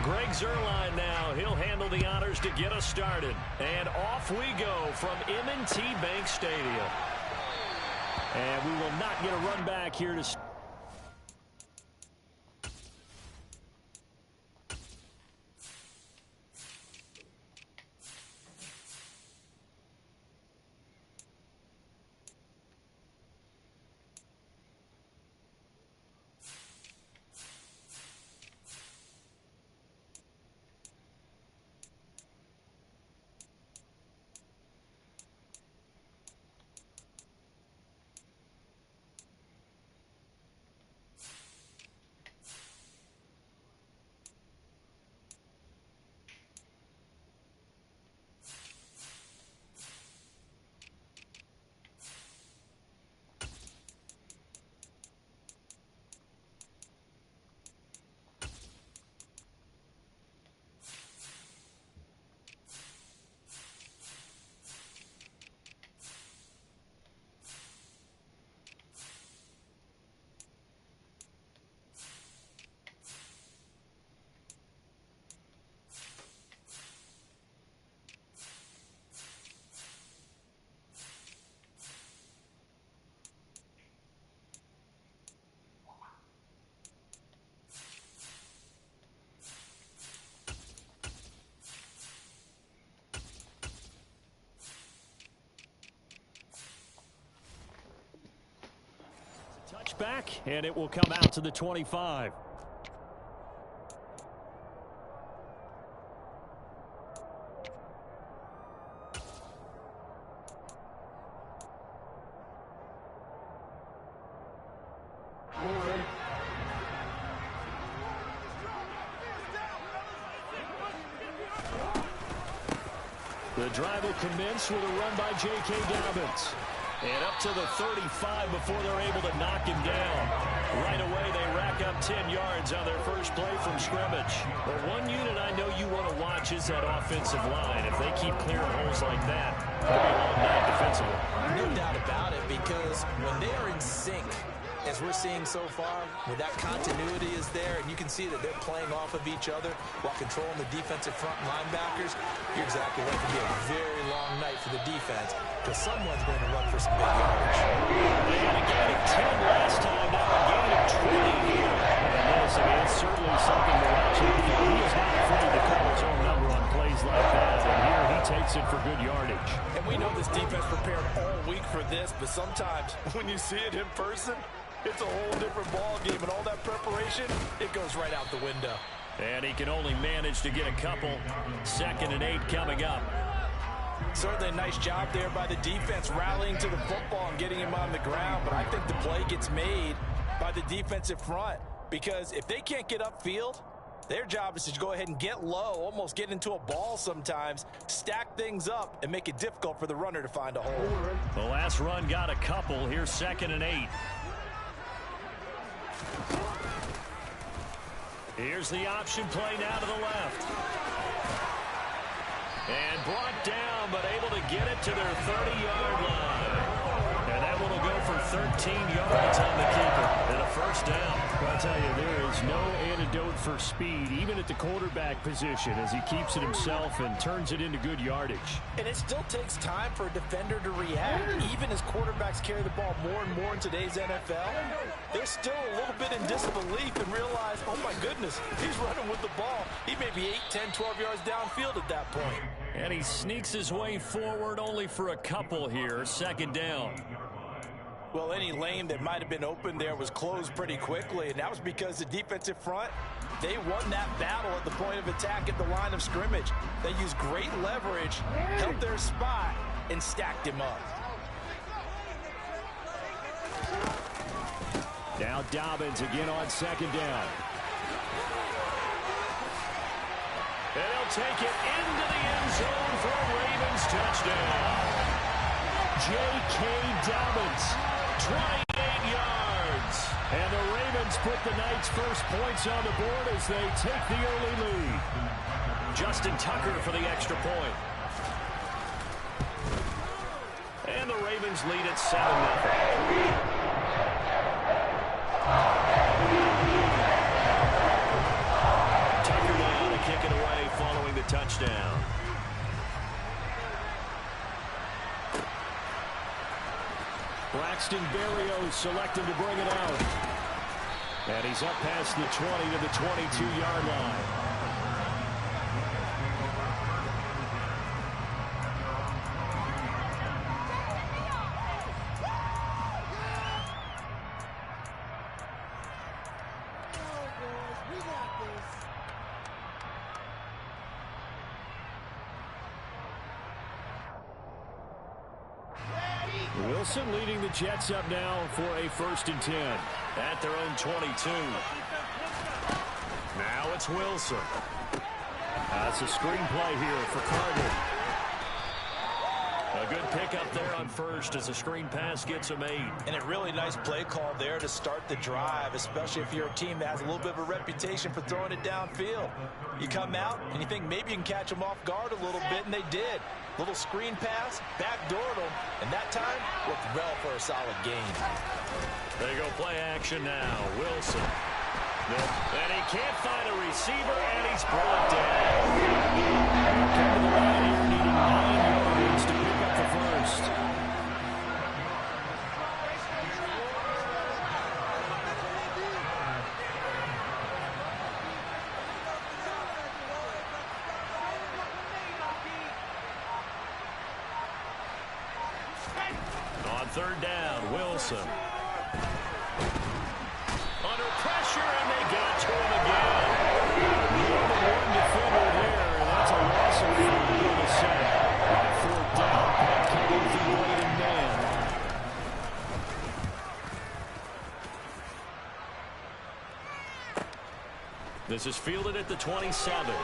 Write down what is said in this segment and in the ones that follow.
Greg Zuerlein now. He'll handle the honors to get us started. And off we go from M&T Bank Stadium. And we will not get a run back here to start. Touchback, and it will come out to the 25. The drive will commence with a run by J.K. Dobbins. And up to the 35 before they're able to knock him down. Right away, they rack up 10 yards on their first play from scrimmage. But one unit I know you want to watch is that offensive line. If they keep clearing holes like that, it'll be a long night defensively. No doubt about it, because when they are in sync, as we're seeing so far, where that continuity is there, and you can see that they're playing off of each other while controlling the defensive front linebackers, you're exactly right. It could be a very long night for the defense, because someone's going to run for some big yardage. They had a gain of 10 last time, now a gain of 20 here. And this, I mean, it's certainly something to watch out for. He is not afraid to call his own number on plays like that, and here he takes it for good yardage. And we know this defense prepared all week for this, but sometimes when you see it in person, it's a whole different ball game, and all that preparation, it goes right out the window. And he can only manage to get a couple. 2nd and 8 coming up. Certainly a nice job there by the defense, rallying to the football and getting him on the ground. But I think the play gets made by the defensive front, because if they can't get upfield, their job is to go ahead and get low, almost get into a ball sometimes, stack things up, and make it difficult for the runner to find a hole. The last run got a couple. Here's 2nd and 8. Here's the option play now to the left. And brought down, but able to get it to their 30-yard line. And that one will go for 13 yards on the keeper. And a first down. I'll tell you, there is no antidote for speed, even at the quarterback position, as he keeps it himself and turns it into good yardage. And it still takes time for a defender to react. Even as quarterbacks carry the ball more and more in today's NFL, they're still a little bit in disbelief and realize, oh my goodness, he's running with the ball. He may be 8, 10, 12 yards downfield at that point. And he sneaks his way forward only for a couple here. 2nd down. Well, any lane that might have been open there was closed pretty quickly, and that was because the defensive front, they won that battle at the point of attack at the line of scrimmage. They used great leverage, held their spot, and stacked him up. Now Dobbins again on 2nd down. And he'll take it into the end zone for a Ravens touchdown. J.K. Dobbins, 28 yards. And the Ravens put the night's first points on the board as they take the early lead. Justin Tucker for the extra point. And the Ravens lead at 7-0. Braxton Berrios selecting to bring it out. And he's up past the 20 to the 22-yard line. Wilson leading the Jets up now for a 1st and 10 at their own 22. Now it's Wilson. That's a screenplay here for Carter. A good pickup there on first as the screen pass gets him 8. And a really nice play call there to start the drive, especially if you're a team that has a little bit of a reputation for throwing it downfield. You come out and you think maybe you can catch them off guard a little bit, and they did. Little screen pass, backdoored them, and that time worked well for a solid gain. They go play action now. Wilson. And he can't find a receiver, and he's brought down. Coming to the line here, needing 9 yards to pick up the first. On 3rd down, Wilson. Under pressure, and they get to him again. More than one defender there, and that's a loss of 4 to the set. On 4th down, Pat coming through waiting man. This is fielded at the 27.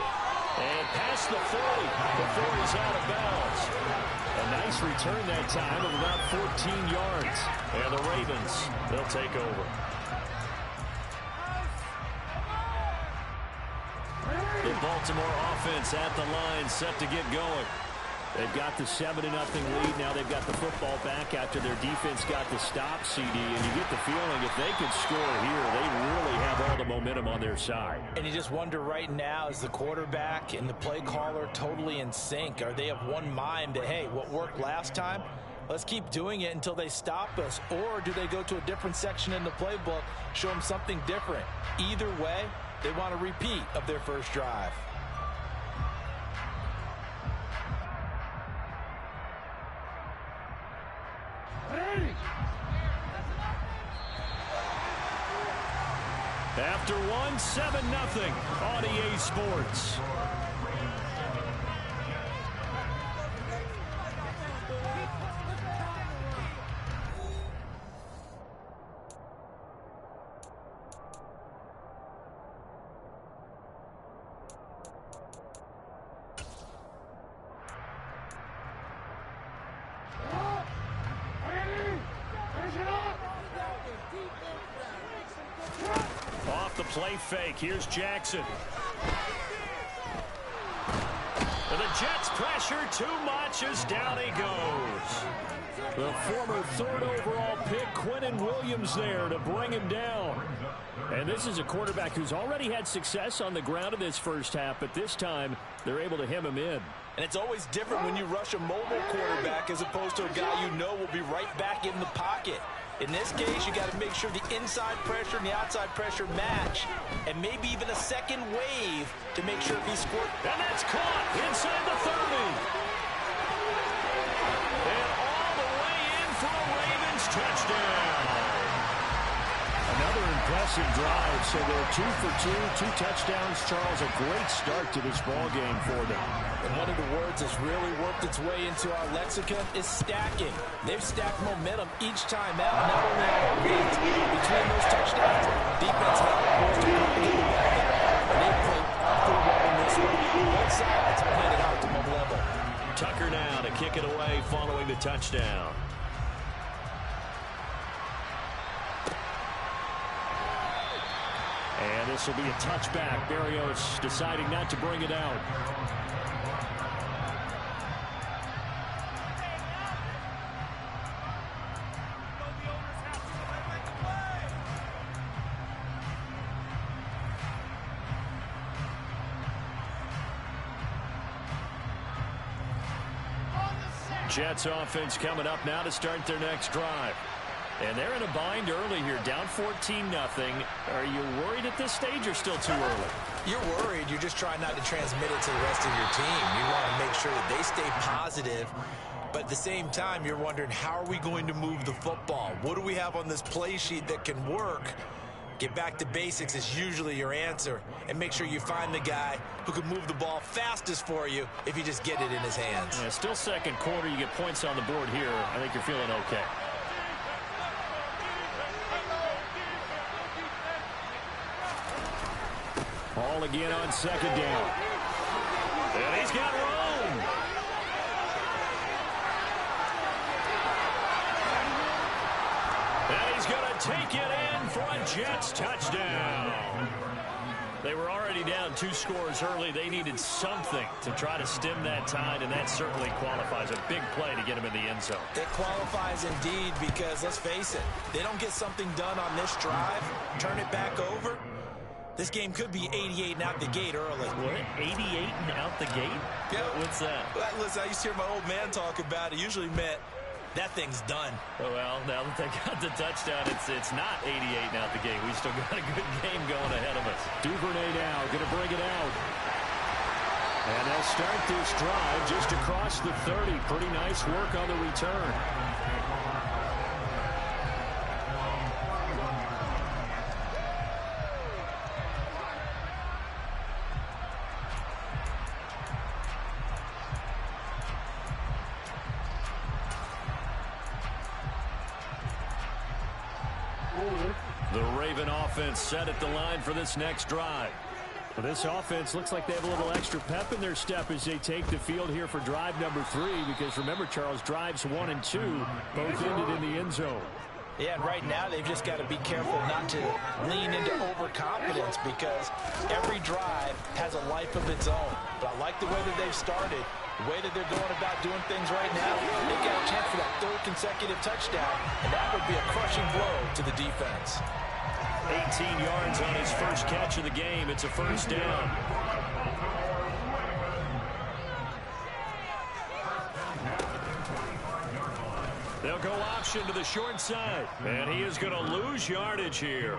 And past the 40 before he's out of bounds. A nice return that time of about 14 yards. And the Ravens, they'll take over. The Baltimore offense at the line, set to get going. They've got the 7-0 lead. Now they've got the football back after their defense got the stop, CD. And you get the feeling if they could score here, they really have all the momentum on their side. And you just wonder right now, is the quarterback and the play caller totally in sync? Are they of one mind that, hey, what worked last time, let's keep doing it until they stop us? Or do they go to a different section in the playbook, show them something different? Either way, they want a repeat of their first drive. After one, 7-0 on EA Sports. Play fake. Here's Jackson. And the Jets pressure too much as down he goes. The former 3rd overall pick, Quinnen Williams, there to bring him down. And this is a quarterback who's already had success on the ground in this first half, but this time they're able to hem him in. And it's always different when you rush a mobile quarterback as opposed to a guy you know will be right back in the pocket. In this case, you got to make sure the inside pressure and the outside pressure match, and maybe even a second wave to make sure if he scored. And that's caught inside the 30. And all the way in for a Ravens touchdown. Another impressive drive, so they're 2 for 2, 2 touchdowns. Charles, a great start to this ball game for them. And one of the words that's really worked its way into our lexicon is stacking. They've stacked momentum each time out, not only on offense, between those touchdowns, defense held forced to come into the ball there. And they played pretty well in this one. Both sides played at optimum level. Tucker now to kick it away following the touchdown. And this will be a touchback. Berrios deciding not to bring it out. Jets offense coming up now to start their next drive. And they're in a bind early here, down 14-0. Are you worried at this stage or still too early? You're worried. You're just trying not to transmit it to the rest of your team. You want to make sure that they stay positive. But at the same time, you're wondering, how are we going to move the football? What do we have on this play sheet that can work? Get back to basics is usually your answer. And make sure you find the guy who can move the ball fastest for you if you just get it in his hands. Yeah, still second quarter. You get points on the board here. I think you're feeling okay. Ball again on second down. And he's got room. And he's going to take it in for a Jets touchdown. They were already down 2 scores early. They needed something to try to stem that tide, and that certainly qualifies. A big play to get him in the end zone. It qualifies indeed because, let's face it, they don't get something done on this drive, turn it back over. This game could be 88 and out the gate early. What? 88 and out the gate? Yeah. What's that? Listen, I used to hear my old man talk about it. Usually meant that thing's done. Oh, well, now that they got the touchdown, it's not 88 and out the gate. We still got a good game going ahead of us. Duvernay now going to bring it out. And they'll start this drive just across the 30. Pretty nice work on the return. The Raven offense set at the line for this next drive. Well, this offense looks like they have a little extra pep in their step as they take the field here for drive number 3, because remember, Charles, drives 1 and 2 both ended in the end zone. Yeah, and right now they've just got to be careful not to lean into overconfidence, because every drive has a life of its own. But I like the way that they've started, the way that they're going about doing things right now. They've got a chance for that 3rd consecutive touchdown, and that would be a crushing blow to the defense. 18 yards on his first catch of the game. It's a first down. They'll go option to the short side. And he is going to lose yardage here.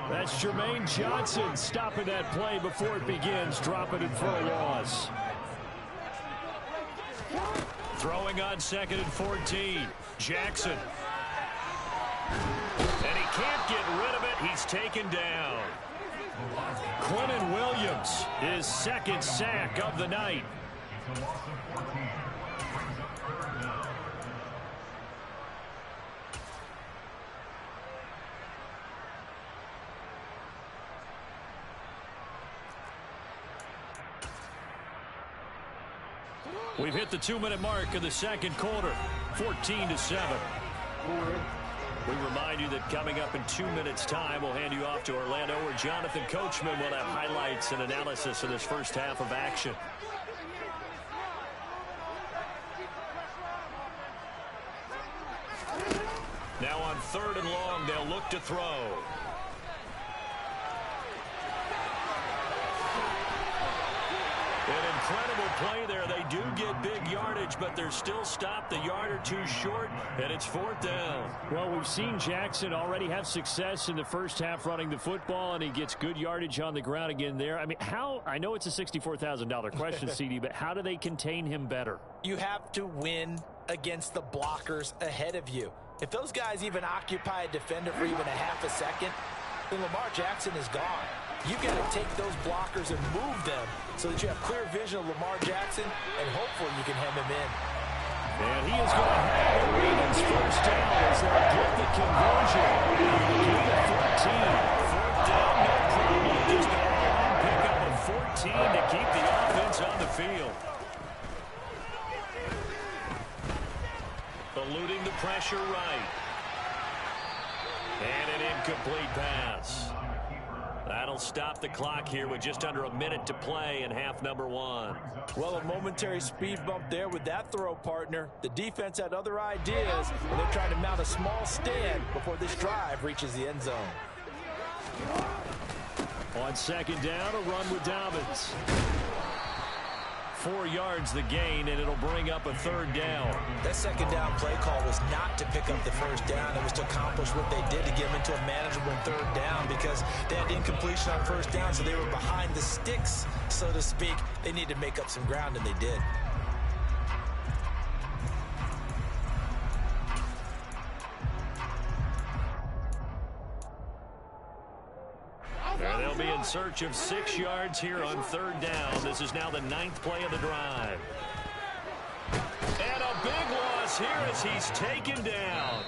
That's Jermaine Johnson stopping that play before it begins, dropping it for a loss. Throwing on 2nd and 14. Jackson. And he can't get rid of it. He's taken down. Quentin Williams, his 2nd sack of the night. We've hit the 2-minute mark of the second quarter, 14-7. We remind you that coming up in 2 minutes' time, we'll hand you off to Orlando, where Jonathan Coachman will have highlights and analysis of this first half of action. Now on 3rd and long, they'll look to throw. An incredible play there. They do get big yardage, but they're still stopped a yard or 2 short, and it's 4th down. Well, we've seen Jackson already have success in the first half running the football, and he gets good yardage on the ground again there. I mean, I know it's a $64,000 question, CD, but how do they contain him better? You have to win against the blockers ahead of you. If those guys even occupy a defender for even a half a second, then Lamar Jackson is gone. You've got to take those blockers and move them so that you have clear vision of Lamar Jackson, and hopefully you can hem him in. And he is going to have the Ravens first down as they'll get the conversion. Get the 14. 4th down, no problem. Just a long pickup of 14 to keep the offense on the field. Eluding the pressure right. And an incomplete pass. That'll stop the clock here with just under a minute to play in half number 1. Well, a momentary speed bump there with that throw, partner. The defense had other ideas, and they're trying to mount a small stand before this drive reaches the end zone. On 2nd down, a run with Dobbins. 4 yards the gain, and it'll bring up a 3rd down. That 2nd down play call was not to pick up the 1st down. It was to accomplish what they did to get them into a manageable 3rd down because they had incompletion on 1st down, so they were behind the sticks, so to speak. They needed to make up some ground, and they did. And they'll be in search of 6 yards here on 3rd down. This is now the 9th play of the drive. And a big loss here as he's taken down.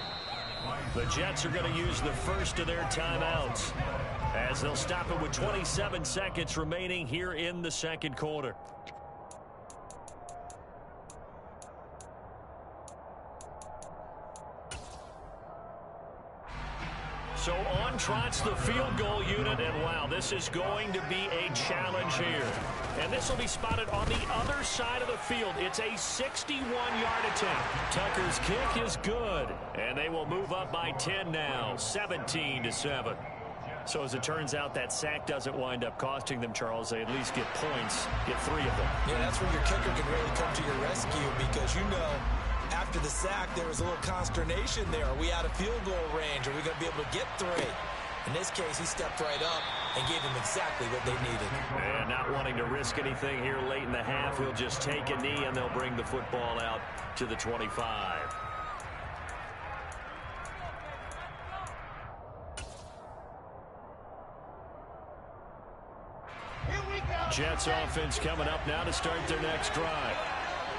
The Jets are going to use the first of their timeouts as they'll stop it with 27 seconds remaining here in the 2nd quarter. So on trots the field goal unit, and wow, this is going to be a challenge here. And this will be spotted on the other side of the field. It's a 61-yard attempt. Tucker's kick is good, and they will move up by 10 now, 17-7. So as it turns out, that sack doesn't wind up costing them, Charles. They at least get points, get 3 of them. Yeah, that's where your kicker can really come to your rescue because you know after the sack, there was a little consternation there. Are we out of field goal range? Are we going to be able to get 3? In this case, he stepped right up and gave them exactly what they needed. And not wanting to risk anything here late in the half, he'll just take a knee, and they'll bring the football out to the 25. Jets offense coming up now to start their next drive.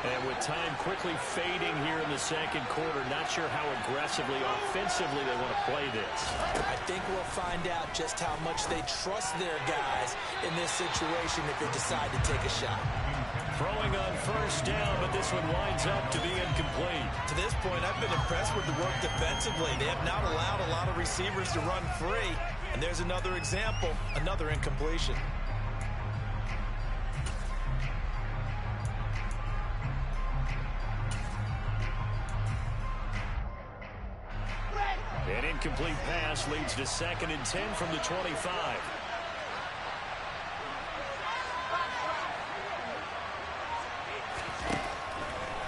And with time quickly fading here in the 2nd quarter, not sure how aggressively, offensively they want to play this. I think we'll find out just how much they trust their guys in this situation if they decide to take a shot. Throwing on 1st down, but this one winds up to be incomplete. To this point, I've been impressed with the work defensively. They have not allowed a lot of receivers to run free. And there's another example, another incompletion. An incomplete pass leads to 2nd and 10 from the 25.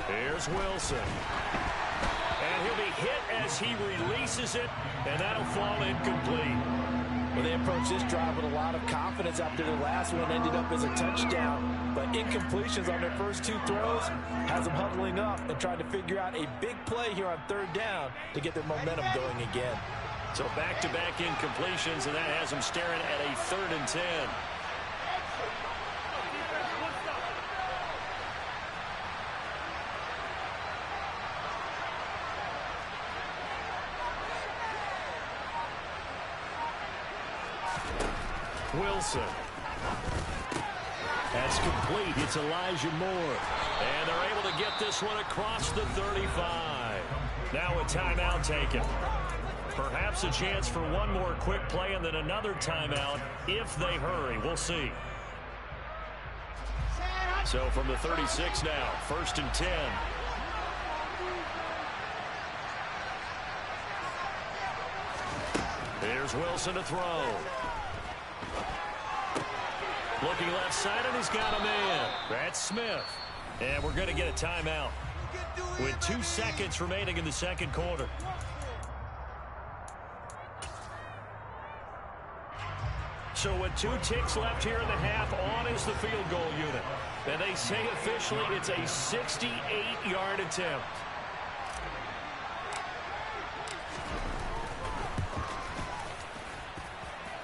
Here's Wilson. And he'll be hit as he releases it, and that'll fall incomplete. Well, they approached this drive with a lot of confidence after the last one ended up as a touchdown. But incompletions on their first 2 throws has them huddling up and trying to figure out a big play here on 3rd down to get their momentum going again. So back-to-back incompletions, and that has them staring at a 3rd and 10. Wilson. That's complete. It's Elijah Moore. And they're able to get this one across the 35. Now a timeout taken. Perhaps a chance for one more quick play and then another timeout if they hurry. We'll see. So from the 36 now, 1st and 10. Here's Wilson to throw. Looking left side, and he's got a man. That's Smith. And we're going to get a timeout with 2 seconds remaining in the 2nd quarter. So with 2 ticks left here in the half, on is the field goal unit. And they say officially it's a 68-yard attempt.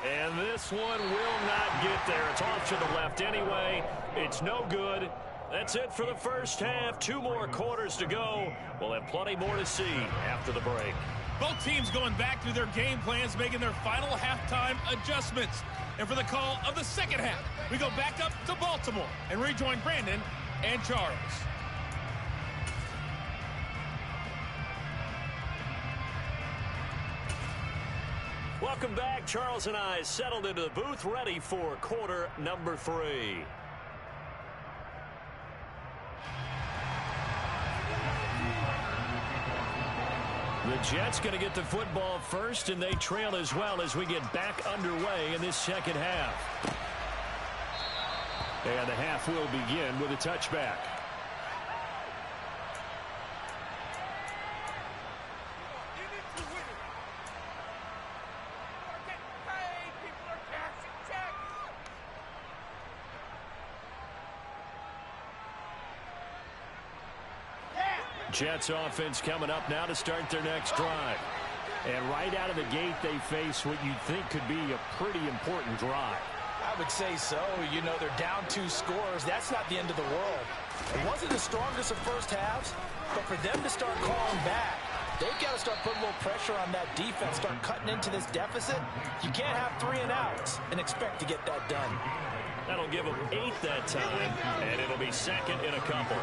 And this one will not get there. It's off to the left anyway. It's no good. That's it for the first half. 2 more quarters to go. We'll have plenty more to see after the break. Both teams going back through their game plans, making their final halftime adjustments. And for the call of the 2nd half, we go back up to Baltimore and rejoin Brandon and Charles. Welcome back. Charles and I settled into the booth, ready for quarter number 3. The Jets going to get the football first, and they trail as well as we get back underway in this 2nd half. And the half will begin with a touchback. Jets offense coming up now to start their next drive. And right out of the gate, they face what you'd think could be a pretty important drive. I would say so. You know, they're down 2 scores. That's not the end of the world. It wasn't the strongest of first halves, but for them to start calling back, they've got to start putting a little pressure on that defense, start cutting into this deficit. You can't have 3 and outs and expect to get that done. That'll give them 8 that time, and it'll be second in a couple.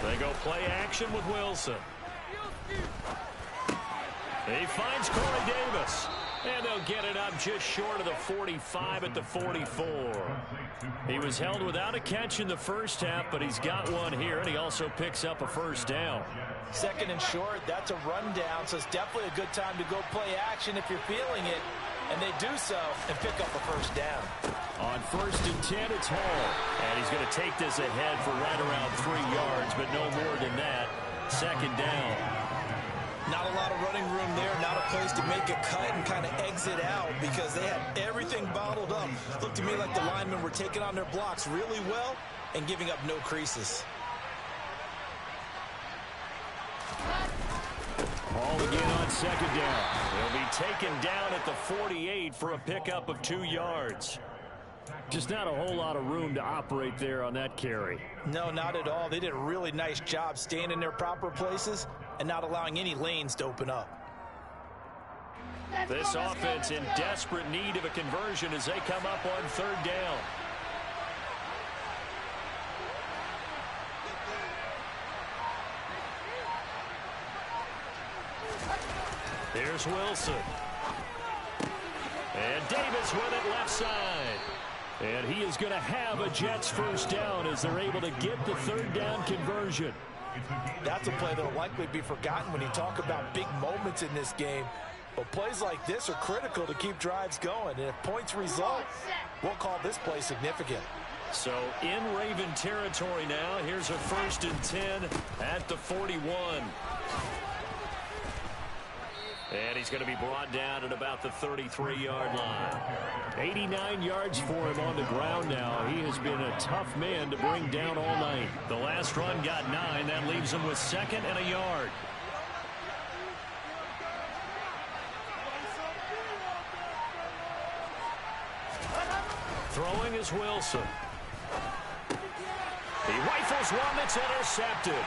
They go play action with Wilson. He finds Corey Davis. And they'll get it up just short of the 45 at the 44. He was held without a catch in the first half, but he's got one here, and he also picks up a first down. Second and short, that's a rundown, so it's definitely a good time to go play action if you're feeling it. And they do so and pick up a first down. On 1st and 10, it's Hall. And he's going to take this ahead for right around 3 yards, but no more than that. Second down. Not a lot of running room there, not a place to make a cut and kind of exit out because they had everything bottled up. Looked to me like the linemen were taking on their blocks really well and giving up no creases. Hall again on second down. He'll be taken down at the 48 for a pickup of 2 yards. Just not a whole lot of room to operate there on that carry. No, not at all. They did a really nice job staying in their proper places and not allowing any lanes to open up. This offense in desperate need of a conversion as they come up on 3rd down. Here's Wilson. And Davis with it left side. And he is going to have a Jets first down as they're able to get the 3rd down conversion. That's a play that will likely be forgotten when you talk about big moments in this game. But plays like this are critical to keep drives going. And if points result, we'll call this play significant. So in Raven territory now, here's a 1st and 10 at the 41. And he's going to be brought down at about the 33-yard line. 89 yards for him on the ground now. He has been a tough man to bring down all night. The last run got 9. That leaves him with 2nd and a yard. Throwing is Wilson. He rifles one that's intercepted.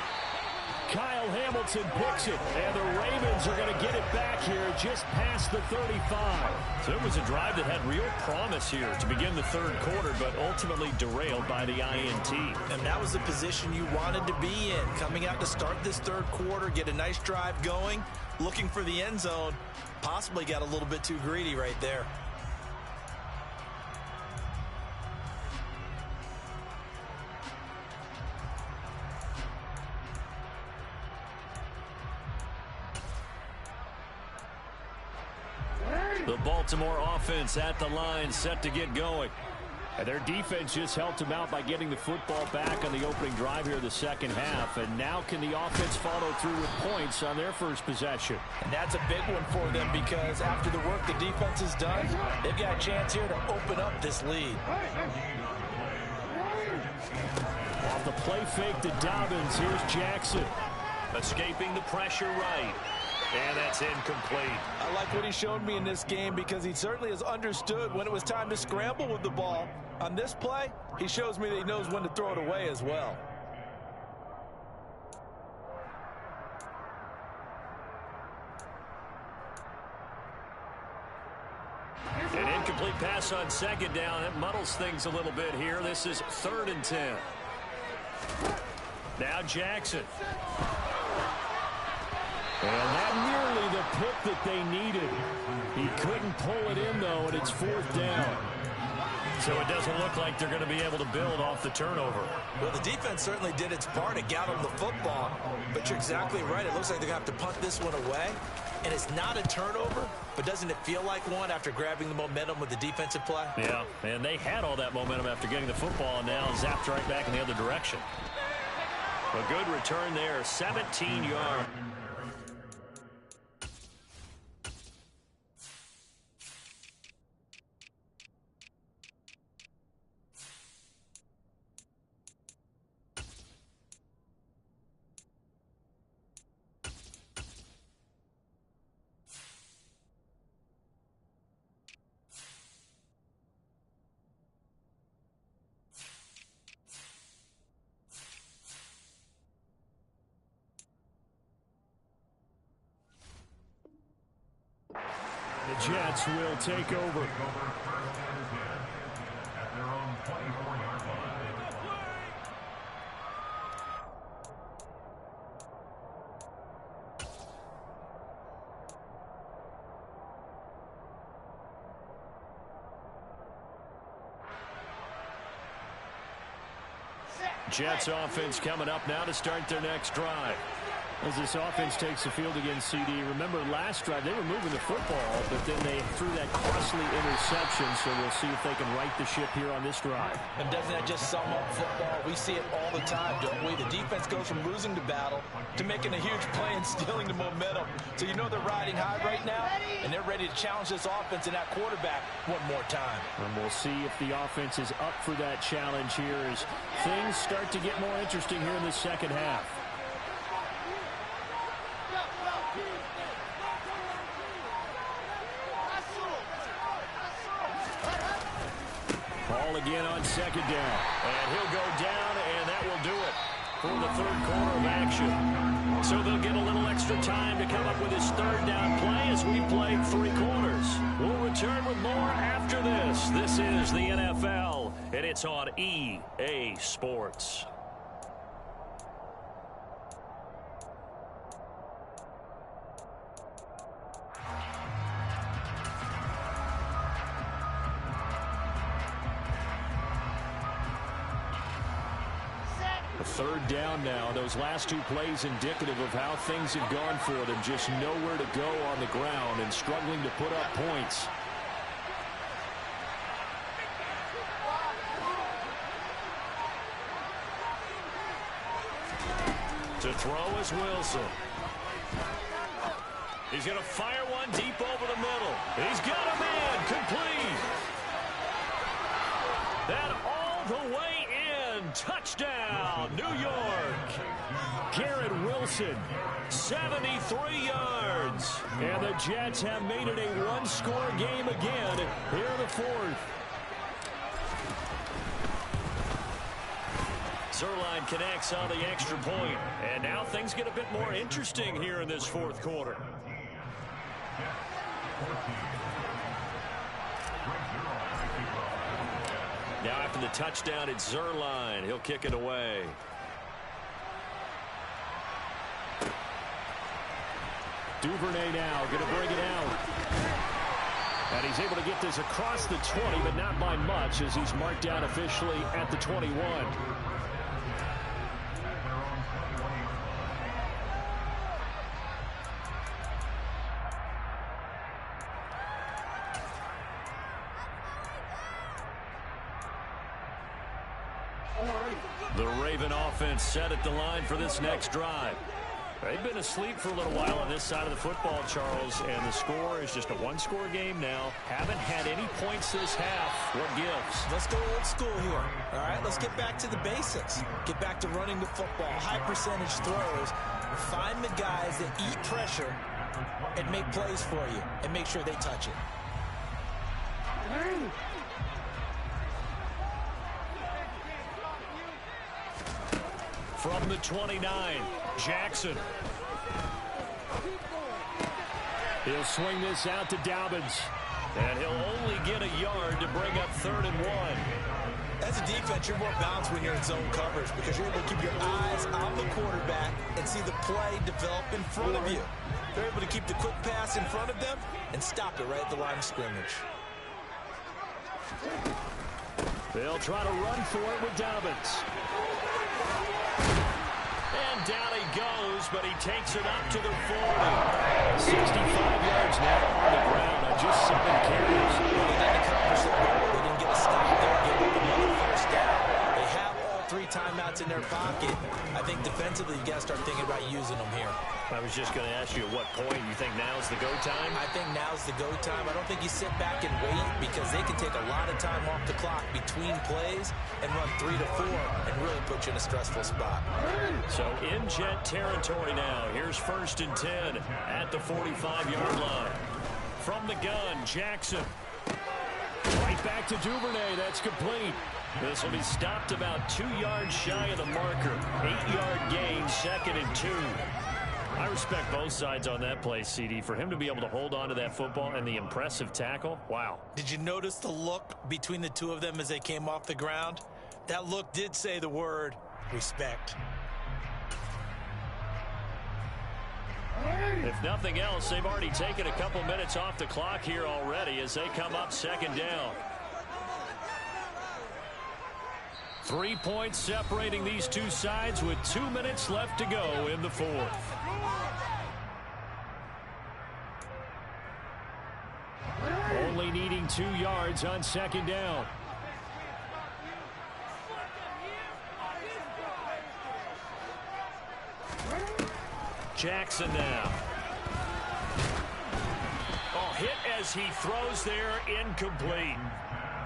Kyle Hamilton picks it, and the Ravens are going to get it back here just past the 35. So it was a drive that had real promise here to begin the 3rd quarter, but ultimately derailed by the INT. And that was the position you wanted to be in. Coming out to start this 3rd quarter, get a nice drive going, looking for the end zone. Possibly got a little bit too greedy right there. The Baltimore offense at the line, set to get going. And their defense just helped them out by getting the football back on the opening drive here in the 2nd half. And now can the offense follow through with points on their first possession? And that's a big one for them because after the work the defense has done, they've got a chance here to open up this lead. Off the play fake to Dobbins, here's Jackson. Escaping the pressure right. And that's incomplete. I like what he showed me in this game because he certainly has understood when it was time to scramble with the ball. On this play, he shows me that he knows when to throw it away as well. An incomplete pass on 2nd down. That muddles things a little bit here. This is 3rd and 10. Now Jackson. And that nearly the pick that they needed. He couldn't pull it in, though, and it's 4th down. So it doesn't look like they're going to be able to build off the turnover. Well, the defense certainly did its part to get them the football, but you're exactly right. It looks like they're going to have to punt this one away, and it's not a turnover, but doesn't it feel like one after grabbing the momentum with the defensive play? Yeah, and they had all that momentum after getting the football, and now zapped right back in the other direction. A good return there, 17 yards. The Jets will take over. Jets offense coming up now to start their next drive. As this offense takes the field against CD, remember last drive they were moving the football, but then they threw that costly interception, so we'll see if they can right the ship here on this drive. And doesn't that just sum up football? We see it all the time, don't we? The defense goes from losing the battle to making a huge play and stealing the momentum. So you know they're riding high right now, and they're ready to challenge this offense and that quarterback one more time. And we'll see if the offense is up for that challenge here as things start to get more interesting here in the second half. Ball again on second down. And he'll go down, and that will do it for the third quarter of action. So they'll get a little extra time to come up with his third down play as we play 3 quarters. We'll return with more after this. This is the NFL, and it's on EA Sports. Third down now. Those last 2 plays indicative of how things have gone for them. Just nowhere to go on the ground and struggling to put up points. To throw is Wilson. He's going to fire one deep over the middle. He's got a man complete. That all the way in. Touchdown, New York. Garrett Wilson, 73 yards. And the Jets have made it a 1-score game again here in the fourth. Zerline connects on the extra point. And now things get a bit more interesting here in this fourth quarter. Now after the touchdown, it's Zerline. He'll kick it away. Duvernay now going to bring it out. And he's able to get this across the 20, but not by much as he's marked down officially at the 21. The Raven offense set at the line for this next drive. They've been asleep for a little while on this side of the football, Charles, and the score is just a 1-score game now. Haven't had any points this half. What gives? Let's go old school here. All right, let's get back to the basics. Get back to running the football, high percentage throws. Find the guys that eat pressure and make plays for you and make sure they touch it. From the 29, Jackson. He'll swing this out to Dobbins. And he'll only get a yard to bring up 3rd and 1. As a defense, you're more balanced when you're in zone coverage because you're able to keep your eyes on the quarterback and see the play develop in front of you. They're able to keep the quick pass in front of them and stop it right at the line of scrimmage. They'll try to run for it with Dobbins. And down he goes, but he takes it up to the 40. 65 yards now on the ground on just 7 carries. They didn't accomplish their goal. They didn't get a stop there. Give up another first down. They have all 3 timeouts in their pocket. I think defensively, you got to start thinking about using them here. I was just going to ask you at what point you think now's the go time? I think now's the go time. I don't think you sit back and wait because they can take a lot of time off the clock between plays and run 3 to 4 and really put you in a stressful spot. So in jet territory now. Here's 1st and 10 at the 45-yard line. From the gun, Jackson. Right back to Duvernay. That's complete. This will be stopped about 2 yards shy of the marker. 8-yard gain, 2nd and 2. I respect both sides on that play, CD. For him to be able to hold on to that football and the impressive tackle, wow. Did you notice the look between the two of them as they came off the ground? That look did say the word respect. If nothing else, they've already taken a couple minutes off the clock here already as they come up 2nd down. 3 points separating these two sides with 2 minutes left to go in the 4th. Only needing 2 yards on 2nd down. Jackson now. Oh, hit as he throws there, incomplete.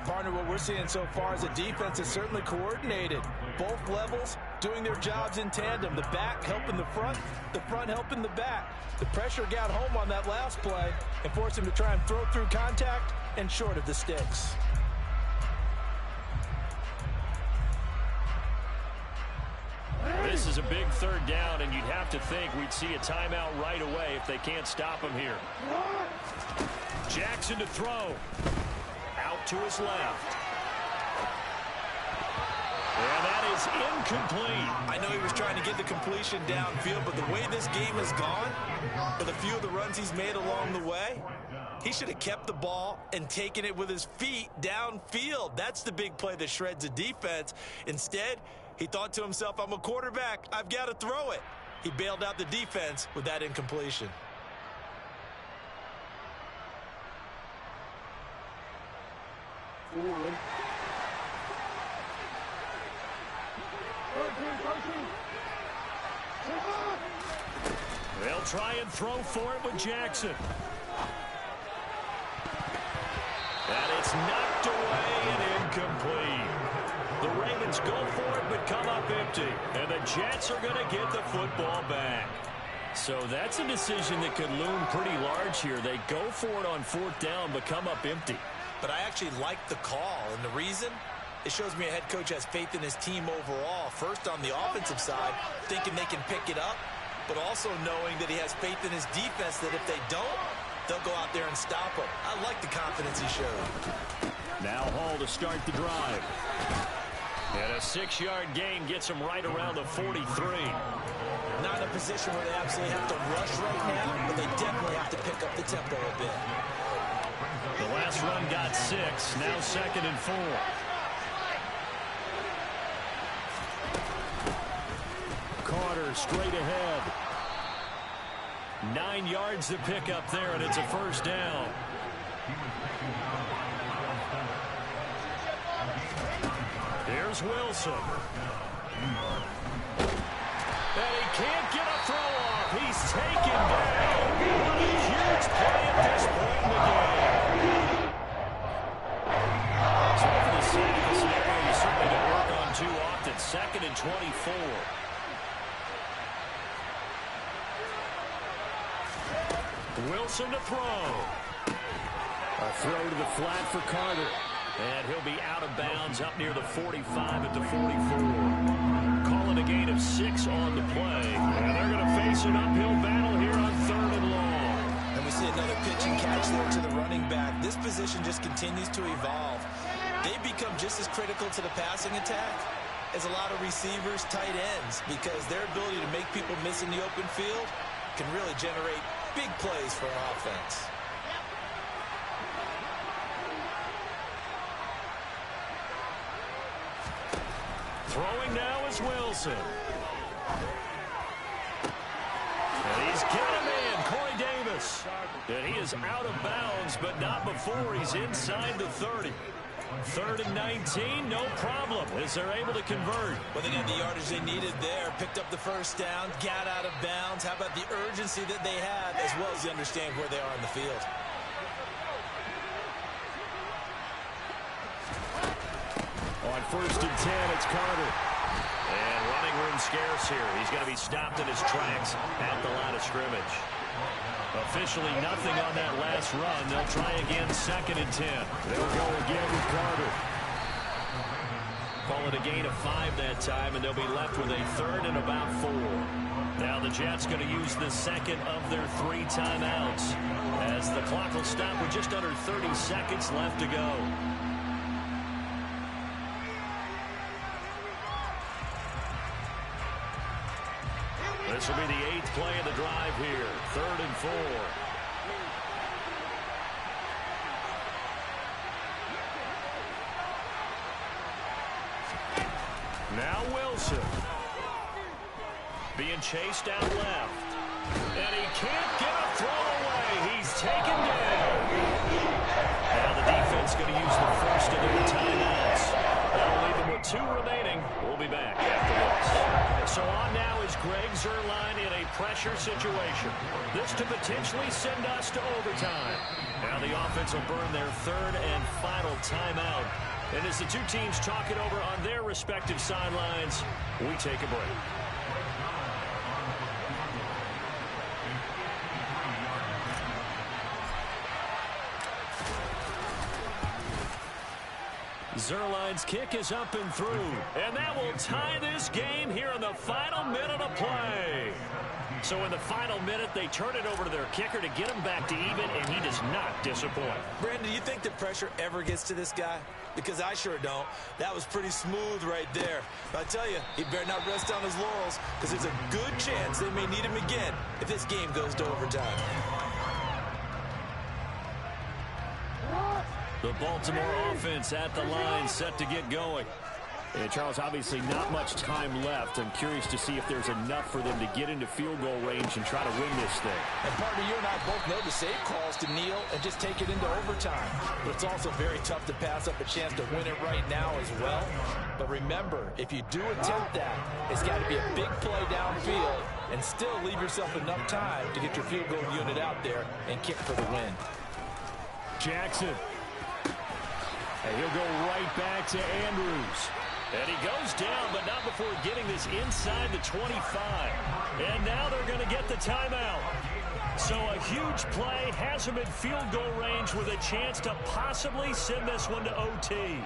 Partner, what we're seeing so far is the defense is certainly coordinated. Both levels doing their jobs in tandem. The back helping the front helping the back. The pressure got home on that last play and forced him to try and throw through contact and short of the sticks. This is a big 3rd down, and you'd have to think we'd see a timeout right away if they can't stop him here. Jackson to throw. Out to his left. And that is incomplete. I know he was trying to get the completion downfield, but the way this game has gone, with a few of the runs he's made along the way, he should have kept the ball and taken it with his feet downfield. That's the big play that shreds the defense. Instead, he thought to himself, I'm a quarterback. I've got to throw it. He bailed out the defense with that incompletion. They'll try and throw for it with Jackson. And it's knocked away and incomplete. The Ravens go for it but come up empty. And the Jets are going to get the football back. So that's a decision that could loom pretty large here. They go for it on 4th down but come up empty. But I actually like the call, and the reason? It shows me a head coach has faith in his team overall. First on the offensive side, thinking they can pick it up, but also knowing that he has faith in his defense that if they don't, they'll go out there and stop him. I like the confidence he showed. Now Hall to start the drive. And a 6-yard gain gets him right around the 43. Not in a position where they absolutely have to rush right now, but they definitely have to pick up the tempo a bit. The last run got 6, now 2nd and 4. Carter straight ahead. 9 yards to pick up there, and it's a 1st down. Here's Wilson. And he can't get a throw off. He's taken down. What a huge play at this point in the game. So for the sake of the scenario, you certainly don't work on too often. 2nd and 24. Wilson to throw. A throw to the flat for Carter. And he'll be out of bounds up near the 45 at the 44. Calling a gain of 6 on the play. And they're going to face an uphill battle here on 3rd and long. And we see another pitch and catch there to the running back. This position just continues to evolve. They become just as critical to the passing attack as a lot of receivers, tight ends, because their ability to make people miss in the open field can really generate big plays for an offense. Throwing now is Wilson. And he's got a man, Corey Davis. And he is out of bounds, but not before he's inside the 30. 3rd and 19, no problem, as they're able to convert. Well, they got the yardage they needed there, picked up the first down, got out of bounds. How about the urgency that they have, as well as they understand where they are in the field? On 1st and 10, it's Carter. And running room scarce here. He's going to be stopped in his tracks at the line of scrimmage. Officially nothing on that last run. They'll try again 2nd and 10. They'll go again with Carter. Call it a gain of 5 that time, and they'll be left with a 3rd and about 4. Now the Jets going to use the 2nd of their 3 timeouts, as the clock will stop with just under 30 seconds left to go. This will be the 8th play of the drive here. 3rd and 4. Now Wilson. Being chased out left. And he can't get a throw away. He's taken down. Now the defense going to use the first of their timeouts. That'll leave them with 2 remaining. We'll be back after this. So on now is Greg Zuerlein in a pressure situation. This to potentially send us to overtime. Now the offense will burn their 3rd and final timeout. And as the 2 teams talk it over on their respective sidelines, we take a break. Zuerlein's kick is up and through. And that will tie this game here in the final minute of play. So in the final minute, they turn it over to their kicker to get him back to even, and he does not disappoint. Brandon, do you think the pressure ever gets to this guy? Because I sure don't. That was pretty smooth right there. But I tell you, he better not rest on his laurels, because there's a good chance they may need him again if this game goes to overtime. The Baltimore offense at the line, set to get going. And Charles, obviously not much time left. I'm curious to see if there's enough for them to get into field goal range and try to win this thing. And partner, you and I both know the safe calls to kneel and just take it into overtime. But it's also very tough to pass up a chance to win it right now as well. But remember, if you do attempt that, it's got to be a big play downfield and still leave yourself enough time to get your field goal unit out there and kick for the win. Jackson. And he'll go right back to Andrews. And he goes down, but not before getting this inside the 25. And now they're going to get the timeout. So a huge play has him in field goal range with a chance to possibly send this one to OT.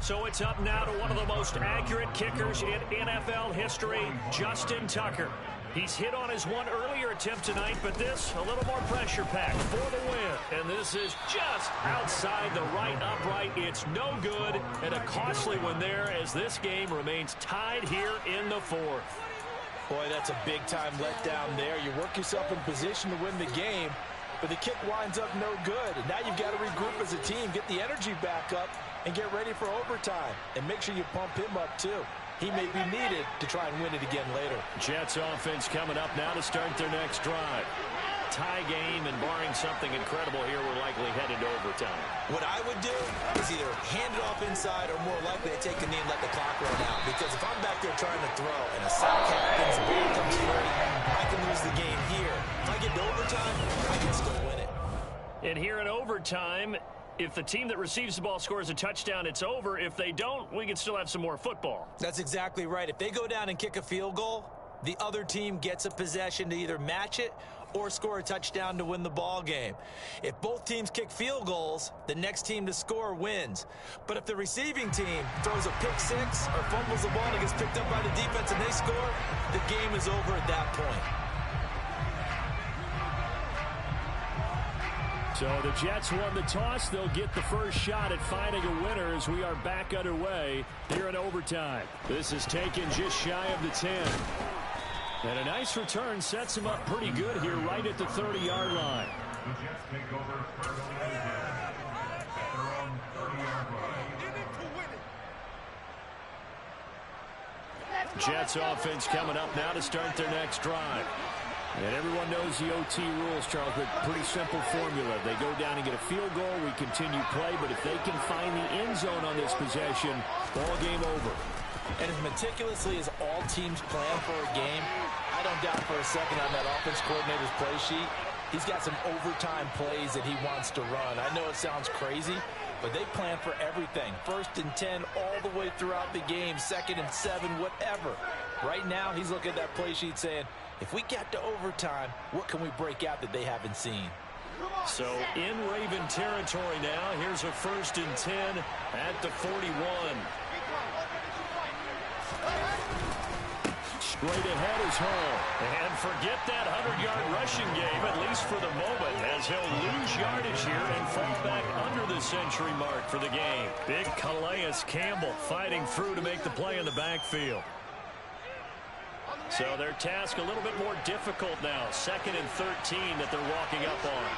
So it's up now to one of the most accurate kickers in NFL history, Justin Tucker. He's hit on his one earlier attempt tonight, but this a little more pressure packed for the win. And this is just outside the right upright. It's no good, and a costly one there as this game remains tied here in the 4th. Boy, that's a big-time letdown there. You work yourself in position to win the game, but the kick winds up no good. And now you've got to regroup as a team, get the energy back up, and get ready for overtime. And make sure you pump him up, too. He may be needed to try and win it again later. Jets offense coming up now to start their next drive. Tie game, and barring something incredible here, we're likely headed to overtime. What I would do is either hand it off inside or more likely to take a knee and let the clock run out. Because if I'm back there trying to throw and a sack happens, the ball comes free, I can lose the game here. If I get to overtime, I can still win it. And here in overtime, if the team that receives the ball scores a touchdown, it's over. If they don't, we can still have some more football. That's exactly right. If they go down and kick a field goal, the other team gets a possession to either match it or score a touchdown to win the ball game. If both teams kick field goals, the next team to score wins. But if the receiving team throws a pick six or fumbles the ball and gets picked up by the defense and they score, the game is over at that point. So the Jets won the toss. They'll get the first shot at finding a winner as we are back underway here in overtime. This is taken just shy of the 10. And a nice return sets him up pretty good here right at the 30-yard line. Jets offense coming up now to start their next drive. And everyone knows the OT rules, Charles, but pretty simple formula. They go down and get a field goal, we continue play, but if they can find the end zone on this possession, ball game over. And as meticulously as all teams plan for a game, I don't doubt for a second on that offense coordinator's play sheet, he's got some overtime plays that he wants to run. I know it sounds crazy, but they plan for everything. 1st and 10 all the way throughout the game, 2nd and 7, whatever. Right now, he's looking at that play sheet saying, if we get to overtime, what can we break out that they haven't seen? So in Raven territory now, here's a 1st and 10 at the 41. Straight ahead is Hall. And forget that 100-yard rushing game, at least for the moment, as he'll lose yardage here and fall back under the century mark for the game. Big Calais Campbell fighting through to make the play in the backfield. So their task a little bit more difficult now. 2nd and 13 that they're walking up on.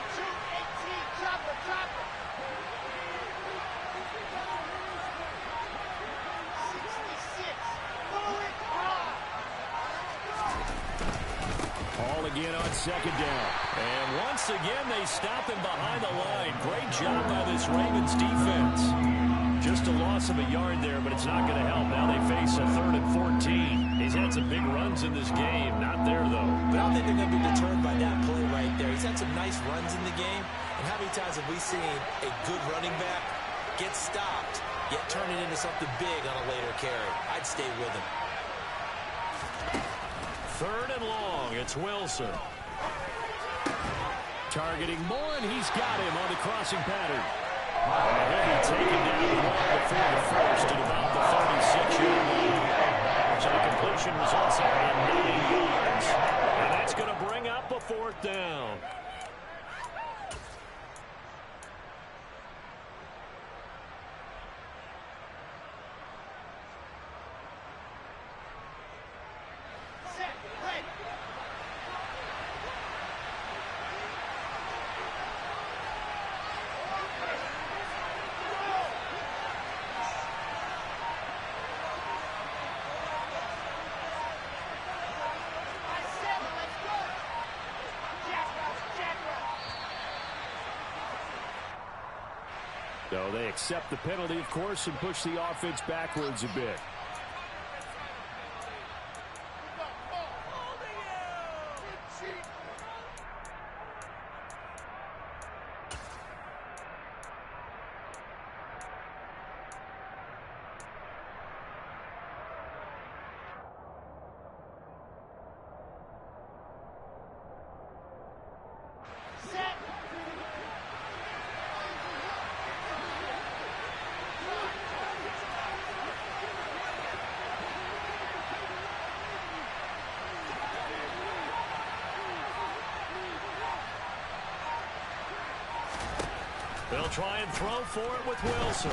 All again on 2nd down. And once again, they stop him behind the line. Great job by this Ravens defense. Just a loss of a yard there, but it's not going to help. Now they face a 3rd and 14. He's had some big runs in this game. Not there, though. But I don't think they're going to be deterred by that play right there. He's had some nice runs in the game. And how many times have we seen a good running back get stopped, yet turn it into something big on a later carry? I'd stay with him. 3rd and long. It's Wilson. Targeting Moore, and he's got him on the crossing pattern. And he'll be taken down long before the 1st at about the 36-yard line. So the completion results in 9 yards. And that's going to bring up a 4th down. So they accept the penalty, of course, and push the offense backwards a bit. They'll try and throw for it with Wilson.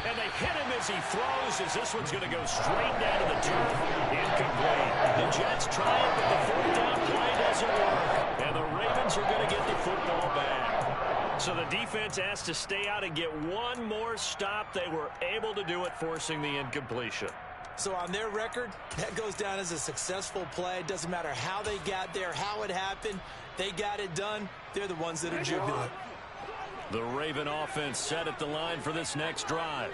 And they hit him as he throws, as this one's going to go straight down to the turf. Incomplete. The Jets try it, but the 4th down play doesn't work. And the Ravens are going to get the football back. So the defense has to stay out and get one more stop. They were able to do it, forcing the incompletion. So on their record, that goes down as a successful play. It doesn't matter how they got there, how it happened. They got it done. They're the ones that are jubilant. The Raven offense set at the line for this next drive.